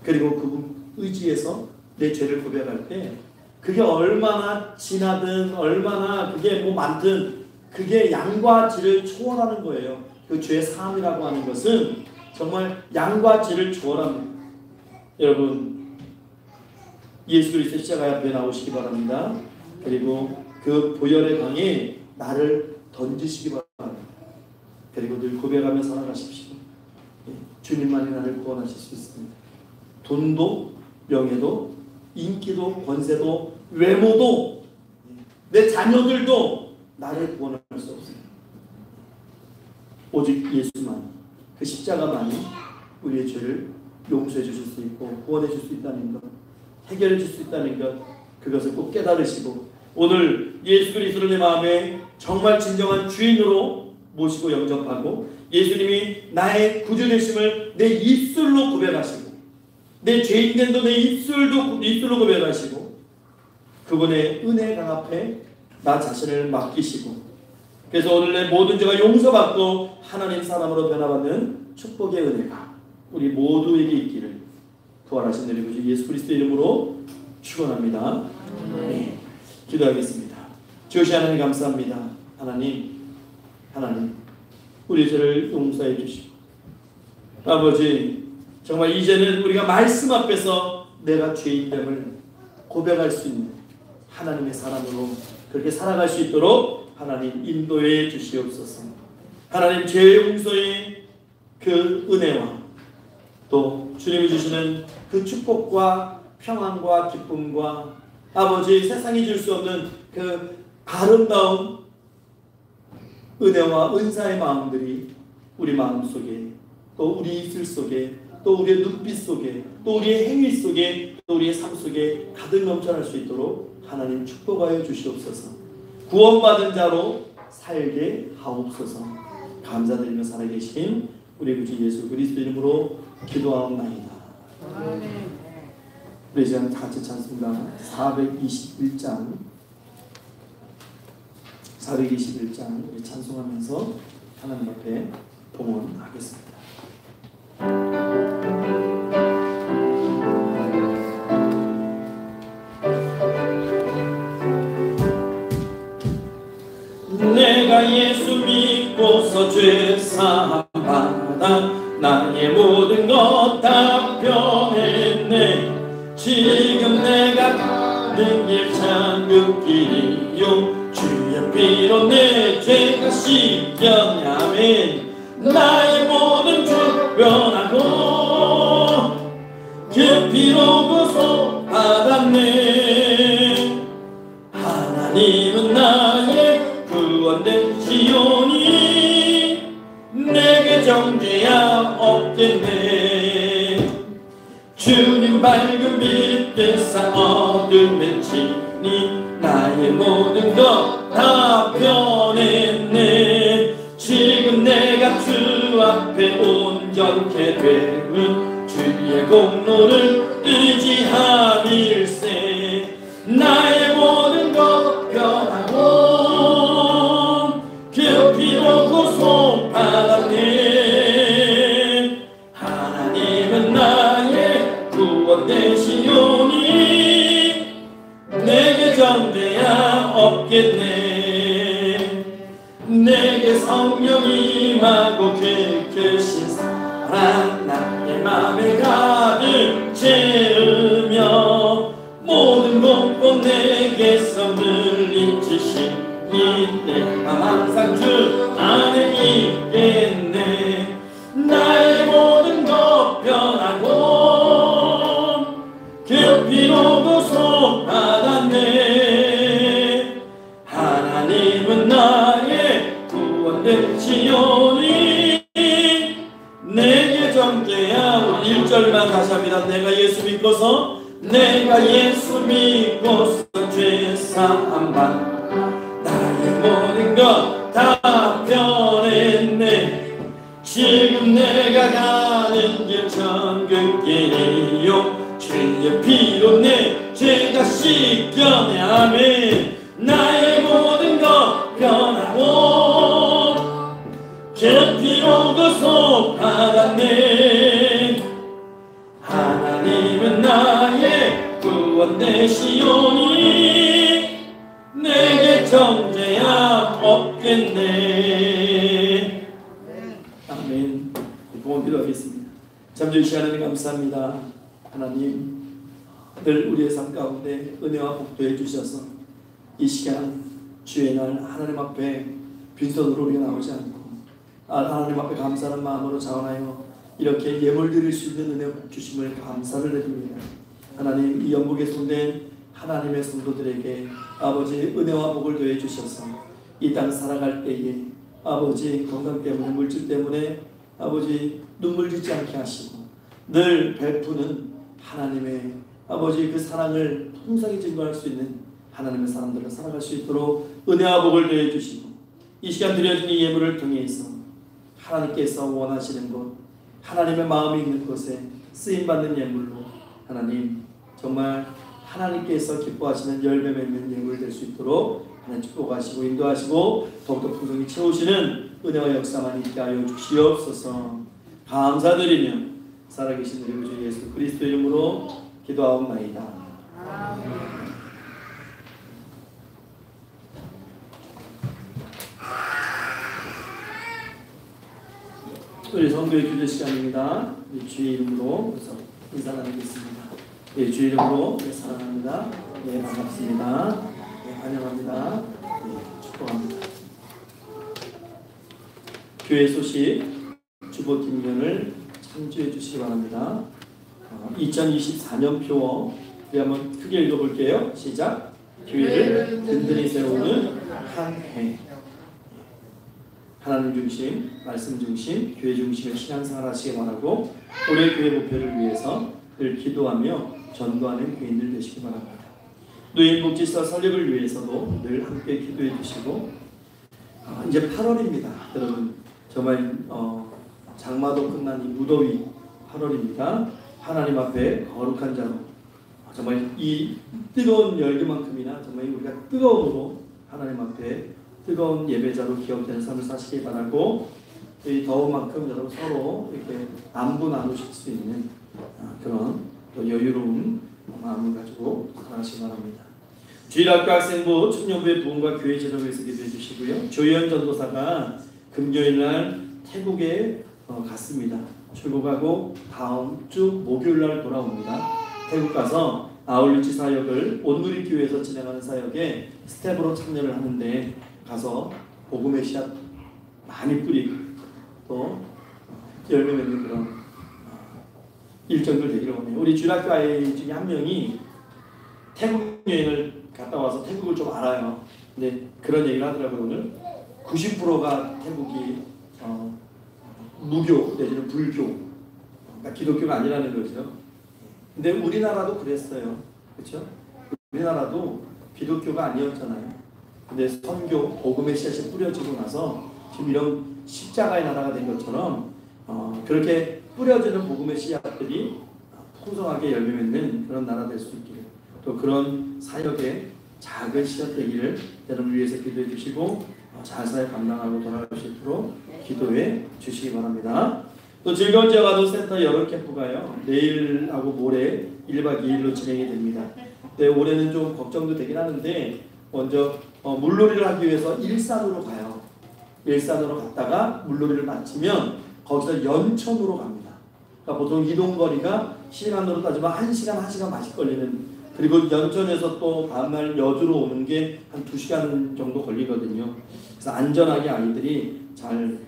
그리고 그분 의지에서 내 죄를 고백할 때 그게 얼마나 진하든 얼마나 그게 뭐 많든 그게 양과 질을 초월하는 거예요. 그 죄 사함이라고 하는 것은 정말 양과 질을 초월합니다. 여러분 예수 그리스도 십자가 앞에 나오시기 바랍니다. 그리고 그 보혈의 강에 나를 던지시기 바랍니다. 그리고 늘 고백하며 살아가십시오. 주님만이 나를 구원하실 수 있습니다. 돈도 명예도 인기도 권세도 외모도 내 자녀들도 나를 구원할 수 없습니다. 오직 예수만, 그 십자가만이 우리의 죄를 용서해 주실 수 있고 구원해 줄 수 있다는 것, 해결해 줄 수 있다는 것, 그것을 꼭 깨달으시고 오늘 예수 그리스도를 내 마음에 정말 진정한 주인으로 모시고 영접하고 예수님이 나의 구주 되심을 내 입술로 고백하시고 내 죄인됨도 내 입술로 고백하시고 그분의 은혜 강 앞에 나 자신을 맡기시고 그래서 오늘 내 모든 죄가 용서받고 하나님 사람으로 변화받는 축복의 은혜가 우리 모두에게 있기를 부활하신 우리 구주 예수 그리스도 이름으로 축원합니다. 네. 기도하겠습니다. 주신 하나님 감사합니다. 하나님 우리 죄를 용서해 주시고 아버지 정말 이제는 우리가 말씀 앞에서 내가 죄인됨을 고백할 수 있는 하나님의 사람으로 그렇게 살아갈 수 있도록 하나님 인도해 주시옵소서. 하나님 죄 용서의 그 은혜와 또 주님이 주시는 그 축복과 평안과 기쁨과 아버지 세상이 줄 수 없는 그 아름다운 은혜와 은사의 마음들이 우리 마음속에 또 우리 입술 속에 또 우리의 눈빛 속에 또 우리의 행위 속에 또 우리의 삶 속에 가득 넘쳐날 수 있도록 하나님 축복하여 주시옵소서. 구원받은 자로 살게 하옵소서. 감사드리며 살아계신 우리 구주 예수 그리스도 이름으로 기도하옵나이다. 우리 이제 다 같이 찬송가 421장 우리 찬송하면서 하나님 앞에 봉헌하겠습니다. 내가 예수 믿고서 죄 사함 받아 나의 모든 것 다 변했네. 지금 내가 가는 길 참그 길이요 주의 피로 내 죄가 씻겨냐면 나의 모든 죄 변하고 그 피로 구속 받았네. 하나님은 나의 구원된 시온이 내게 정죄야 없겠네. 주님 밝은 빛 뜻사 어둠에 치니 나의 모든 것 다 변했네. 지금 내가 주 앞에 온전케 되는 주의 공로를 의지함일세. 나의 모든 것 변하고 그 피로 구속받았네. 하나님은 나의 구원된 시온이 내게 정죄야 없겠네. 내게 성령 임하고 그 사랑 나의 맘에 가득 채우며 모든 공포 내게서 늘 잊으시니 내 맘 항상 주 안에 있겠네. 나의 모든 것 변하고 그 피로 구속받았네. 하나님 정죄야. 우리 1절만 다시 합니다. 내가 예수 믿고서 죄 사함받 나의 모든 것 다 변했네. 지금 내가 가는 길 천국길이요 주의 피로 내 죄가 씻겨내. 아멘. 나의 모든 것 변하고 제 피로 구속받았네. 하나님은 나의 구원 되시오니 내게 정죄야 없겠네. 아멘. 복음 기도하겠습니다. 잠시 하나님 감사합니다. 하나님 늘 우리의 삶 가운데 은혜와 복도해 주셔서 이 시간 주의 날 하나님 앞에 빈손으로 우리가 나오지 않고 하나님 앞에 감사하는 마음으로 자원하여 이렇게 예물 드릴 수 있는 은혜 주심을 감사를 드립니다. 하나님 이 영국에 속된 하나님의 성도들에게 아버지 은혜와 복을 더해 주셔서 이 땅 살아갈 때에 아버지 건강 때문에 물질 때문에 아버지 눈물 짓지 않게 하시고 늘 베푸는 하나님의 아버지 그 사랑을 풍성히 증거할 수 있는 하나님의 사람들로 살아갈 수 있도록 은혜와 복을 더해 주시고 이 시간 드려진 이 예물을 통해서 하나님께서 원하시는 것 하나님의 마음이 있는 곳에 쓰임받는 예물로 하나님 정말 하나님께서 기뻐하시는 열매 맺는 예물 될 수 있도록 하나님 축복하시고 인도하시고 더욱더 풍성히 채우시는 은혜와 역사만 있게 하여 주시옵소서. 감사드리며 살아계신 우리 주 예수 그리스도 이름으로 기도하옵나이다. 우리 성도의 기도 시간입니다. 주의 이름으로 인사 나누겠습니다. 예, 주의 이름으로 사랑합니다. 예, 반갑습니다. 예, 환영합니다. 예, 축복합니다. 교회 소식 주보팀면을 참조해 주시기 바랍니다. 2024년 표 우리 한번 크게 읽어볼게요. 시작. 교회를 든든히 세우는 한 해. 하나님 중심, 말씀 중심, 교회 중심의 신앙생활 하시기 바라고 올해 교회 목표를 위해서 늘 기도하며 전도하는 교인들 되시기 바랍니다. 노인복지사 설립을 위해서도 늘 함께 기도해 주시고 이제 8월입니다. 여러분 정말 장마도 끝난 이 무더위 8월입니다. 하나님 앞에 거룩한 자로 정말 이 뜨거운 열기만큼이나 정말 우리가 뜨거움으로 하나님 앞에 뜨거운 예배자로 기억되는 삶을 사시기 바라고 이 더운 만큼 여러분 서로 이렇게 안부 나누실 수 있는 그런 또 여유로운 마음을 가지고 살아가시기 바랍니다. 주일학교 학생부 청년부의 부흥과 교회 제도를 위해서 기도해 주시고요. 조현 전도사가 금요일날 태국에 갔습니다. 출국하고 다음 주 목요일날 돌아옵니다. 태국 가서 아울리치 사역을 온누리교회에서 진행하는 사역에 스텝으로 참여를 하는데 가서 복음의 씨앗 많이 뿌리고 또 열매 맺는 그런 일정들 되기를 원해요. 우리 주일학교 아이 중에 한 명이 태국 여행을 갔다 와서 태국을 좀 알아요. 근데 그런 얘기를 하더라고요. 오늘 90%가 태국이 무교 내지는 불교, 그러니까 기독교가 아니라는 거죠. 근데 우리나라도 그랬어요. 그렇죠? 우리나라도 기독교가 아니었잖아요. 근데 선교, 복음의 씨앗이 뿌려지고 나서 지금 이런 십자가의 나라가 된 것처럼 그렇게 뿌려지는 복음의 씨앗들이 풍성하게 열매 맺는 그런 나라 될 수 있기를, 또 그런 사역의 작은 씨앗 되기를 여러분 위해서 기도해 주시고 잘 사역 감당하고 돌아갈 수 있도록 기도해 주시기 바랍니다. 또 즐거운 제와도 센터 여러 캠프가요 내일하고 모레 1박 2일로 진행이 됩니다. 네, 올해는 좀 걱정도 되긴 하는데 먼저 물놀이를 하기 위해서 일산으로 가요. 일산으로 갔다가 물놀이를 마치면 거기서 연천으로 갑니다. 그러니까 보통 이동거리가 시간으로 따지면 1시간 많이 걸리는, 그리고 연천에서 또 다음날 여주로 오는 게 한 2시간 정도 걸리거든요. 그래서 안전하게 아이들이 잘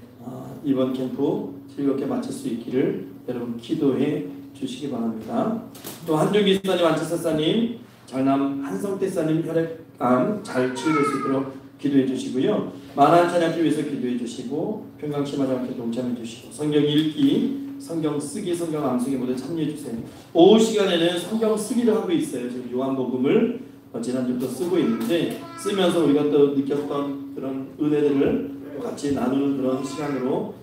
이번 캠프 즐겁게 마칠 수 있기를 여러분 기도해 주시기 바랍니다. 또 한준기 사님, 안철사님, 장남 한성태사님 혈액암 잘 치유될 수 있도록 기도해 주시고요. 만한 찬양을 위해서 기도해 주시고 평강심하지 않게 동참해 주시고 성경 읽기 성경 쓰기, 성경 암송에 모두 참여해 주세요. 오후 시간에는 성경 쓰기를 하고 있어요. 지금 요한복음을 지난주부터 쓰고 있는데 쓰면서 우리가 또 느꼈던 그런 은혜들을 같이 나누는 그런 시간으로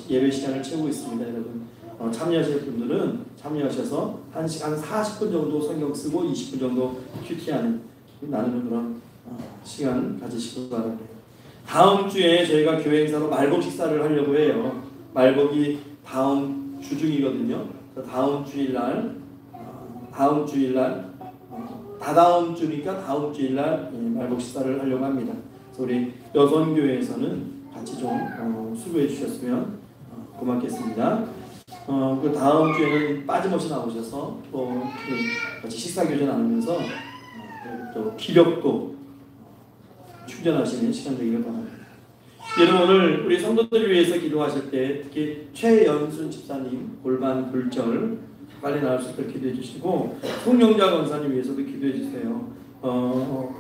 예배 시간을 채우고 있습니다. 여러분 참여하실 분들은 참여하셔서 1시간 40분 정도 성경 쓰고 20분 정도 큐티하는 나누는 그런 시간 가지시기 바랍니다. 다음 주에 저희가 교회 행사로 말복 식사를 하려고 해요. 말복이 다음 주 중이거든요. 다음 주일날 다다음 주니까 다음 주일날 말복 식사를 하려고 합니다. 그래서 우리 여선교회에서는 같이 좀 수고해 주셨으면 고맙겠습니다. 그 다음 주에는 빠짐없이 나오셔서 또 같이 식사 교제 나누면서 또 기력도 충전하시는 시간 되기를 바랍니다. 여러분 오늘 우리 성도들을 위해서 기도하실 때 특히 최연순 집사님 골반 굴절 빨리 나을 수 있도록 기도해 주시고 송영자 권사님 위해서도 기도해 주세요.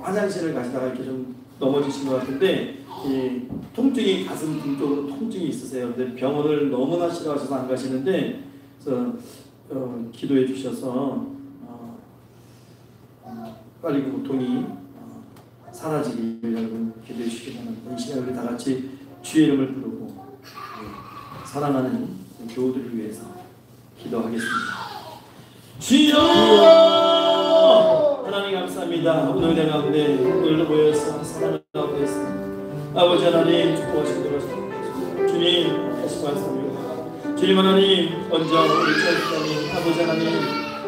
화장실을 가시다가 이렇게 좀 넘어지신 것 같은데 이 통증이 가슴 등 쪽으로 통증이 있으세요. 근데 병원을 너무나 싫어하셔서 안 가시는데 그래서 기도해 주셔서 빨리 그 고통이 사라지길 여러분 기도해 주시기 바랍니다. 이 시간 우리 다 같이 주의 이름을 부르고 사랑하는 교우들을 위해서 기도하겠습니다. 주여! 하나님 감사합니다. 오늘 은혜 가운데 오늘도 모여서 사랑을 가운데 있습니다. 아버지 하나님 축복하시도록 하십시오. 주님 다시 말씀합니다. 주님 하나님 먼저 우리 주님 아버지 하나님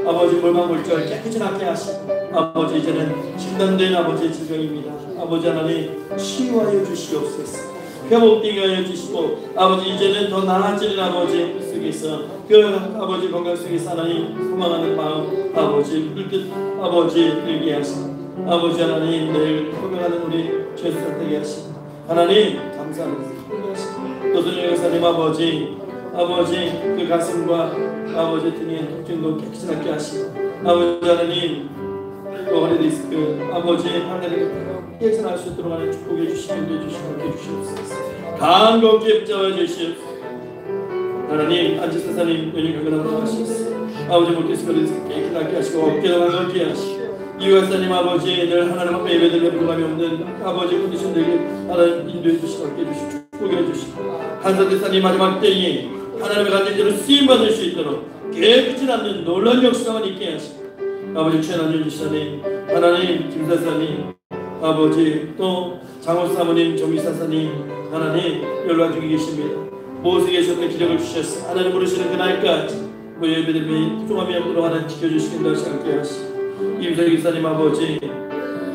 아버지 골반골절 깨끗이 낫게 하시고 아버지 이제는 진단된 아버지의 질병입니다. 아버지 하나님 치유하여 주시옵소서. 회복되게 하여 주시고 아버지 이제는 더 나아지는 아버지 속에서 그 아버지 건강 속에서 하나님 소망하는 마음 아버지 물뜻 아버지 들게 하시고 아버지 하나님 내일 건강하는 우리 최수를 되게 하시고 하나님 감사합니다. 노선영 여사님 아버지 그 가슴과 아버지 등의 통증도 깨끗하게 하시고 아버지 하나님 또 허리 디스크 아버지 하늘을 깨끗할 수 있도록 하나님 축복해 주시고 인도해 주시고 함께 주시옵소서. 간곡히 붙잡아 주시옵소서. 하나님 안지사사님 연일 건강하도록 하시옵소서. 아버지 물기스 허리 디스크 깨끗하게 하시고 어깨도 강건케 하시고 이화사님 아버지 늘 하나님 앞에 예배드리는 부담이 없는 아버지 컨디션들에게 하나님 인도해 주시고 함께 주시고 축복해 주시고 한사대사님 마지막 때에 하나님의 간절대로 쓰임받을 수 있도록 깨끗이 남는 놀라운 역사만 있게 하시고 아버지 최난준 지사님 하나님 김사사님 아버지 또 장호 사모님 정미사사님 하나님 연락 중에 계십니다. 무엇에 계셨던 기력을 주셨어 하나님 부르시는 그날까지 뭐 예배드림이 부족함이 없도록 하나님 지켜주시긴 다시 함께 하시고 임석 기사님 아버지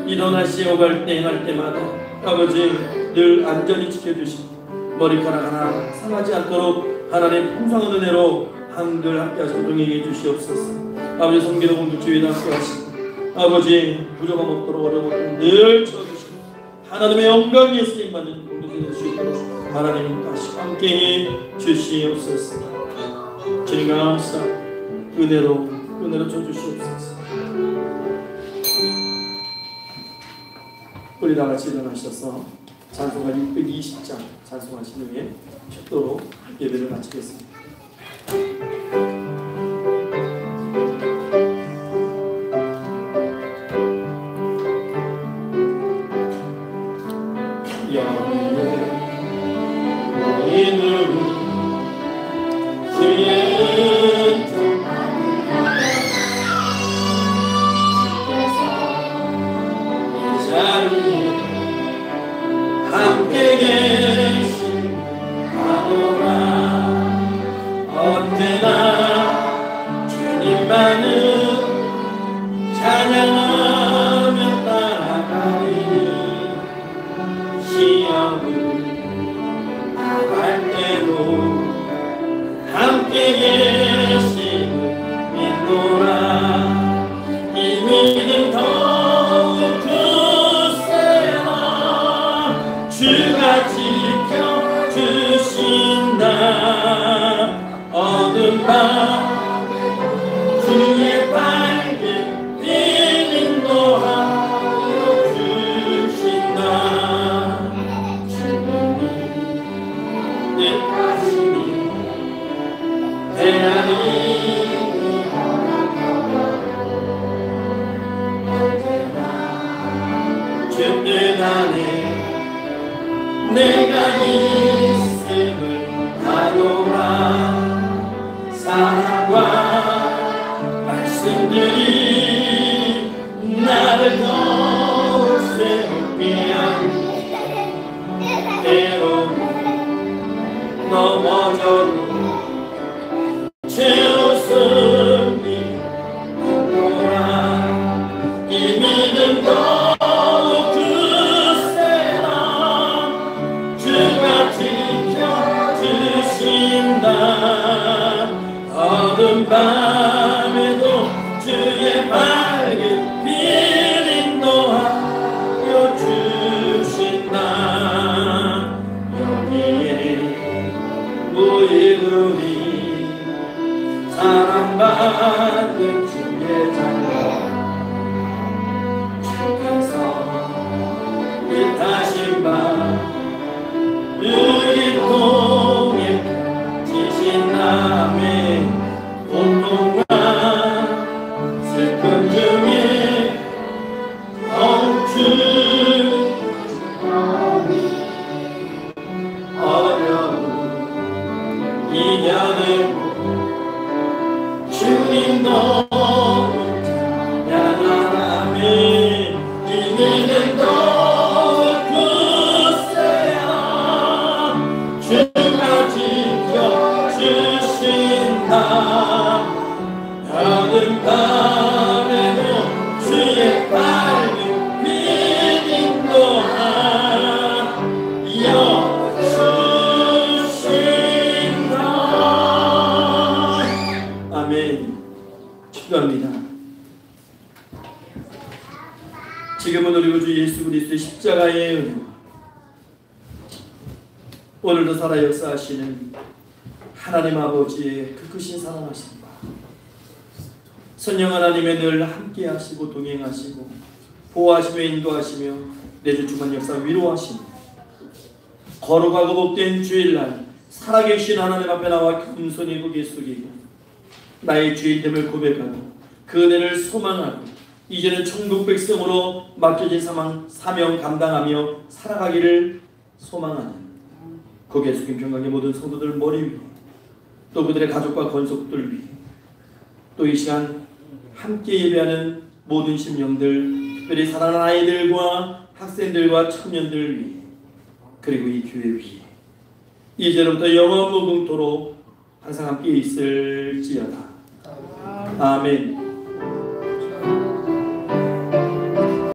일어나시오 갈 때 날 때마다 아버지 늘 안전히 지켜주시고 머리카락 하나 상하지 않도록 하나님 풍성한 은혜로 한글 함께 하시고 동행해 주시옵소서. 아버지 성기도 공동체에 함께 하시고 아버지 부족함 없도록 어려움 없도록 늘 채워주시고 하나님의 영광에 쓰임받는 공동체 될 수 있도록 하나님 다시 함께해 주시옵소서. 주님 감사 은혜로 쳐주시옵소서. 우리 다 같이 일어나셔서 찬송가 620장 찬송하신 후에 축도로 예배를 마치겠습니다. 있음을 하노라. 사랑과 말씀들이 나를 더욱 새롭게 하니 때로 넘어져도 제 웃음이 눈보라. 이 믿음 더욱 굳세다. 주가 지켜주신다. 어둠 밤에도 주의 밝은 빛 인도하여 주신다. 여기에 우리 사랑받는 주의 자녀 주께서 뜻하신 바 우리 통해 지신다며 고통과 슬픔 중에 멈춘 어려움 이겨내고 주님 너무 찬양하라며 이 믿음 더욱 굳세야. 주가 지켜주신다. 어둠 밤에도 주의 밝은 빛 인도하여 주신다. 아멘. 축도합니다. 지금은 우리 구주 예수 그리스도의 십자가의 은혜와 오늘도 살아 역사하시는 하나님 아버지의 그 크신 사랑하심과 선영 하나님의 늘 함께 하시고 동행하시고 보호하시며 인도하시며 내주 주간 역사 위로하시며 거룩하고 복된 주일날 살아계신 하나님 앞에 나와 겸손히 고개 숙이고 나의 죄인됨을 고백하고 그 은혜를 소망하고 이제는 천국 백성으로 맡겨진 사명 감당하며 살아가기를 소망하는 고개 숙인 평강의 모든 성도들 머리 위에 또 그들의 가족과 권속들 위해 또 이 시간 함께 예배하는 모든 심령들 특별히 사랑하는 아이들과 학생들과 청년들 위해 그리고 이 교회 위에 이제로부터 영원 무궁토록 항상 함께 있을지어다. 아멘.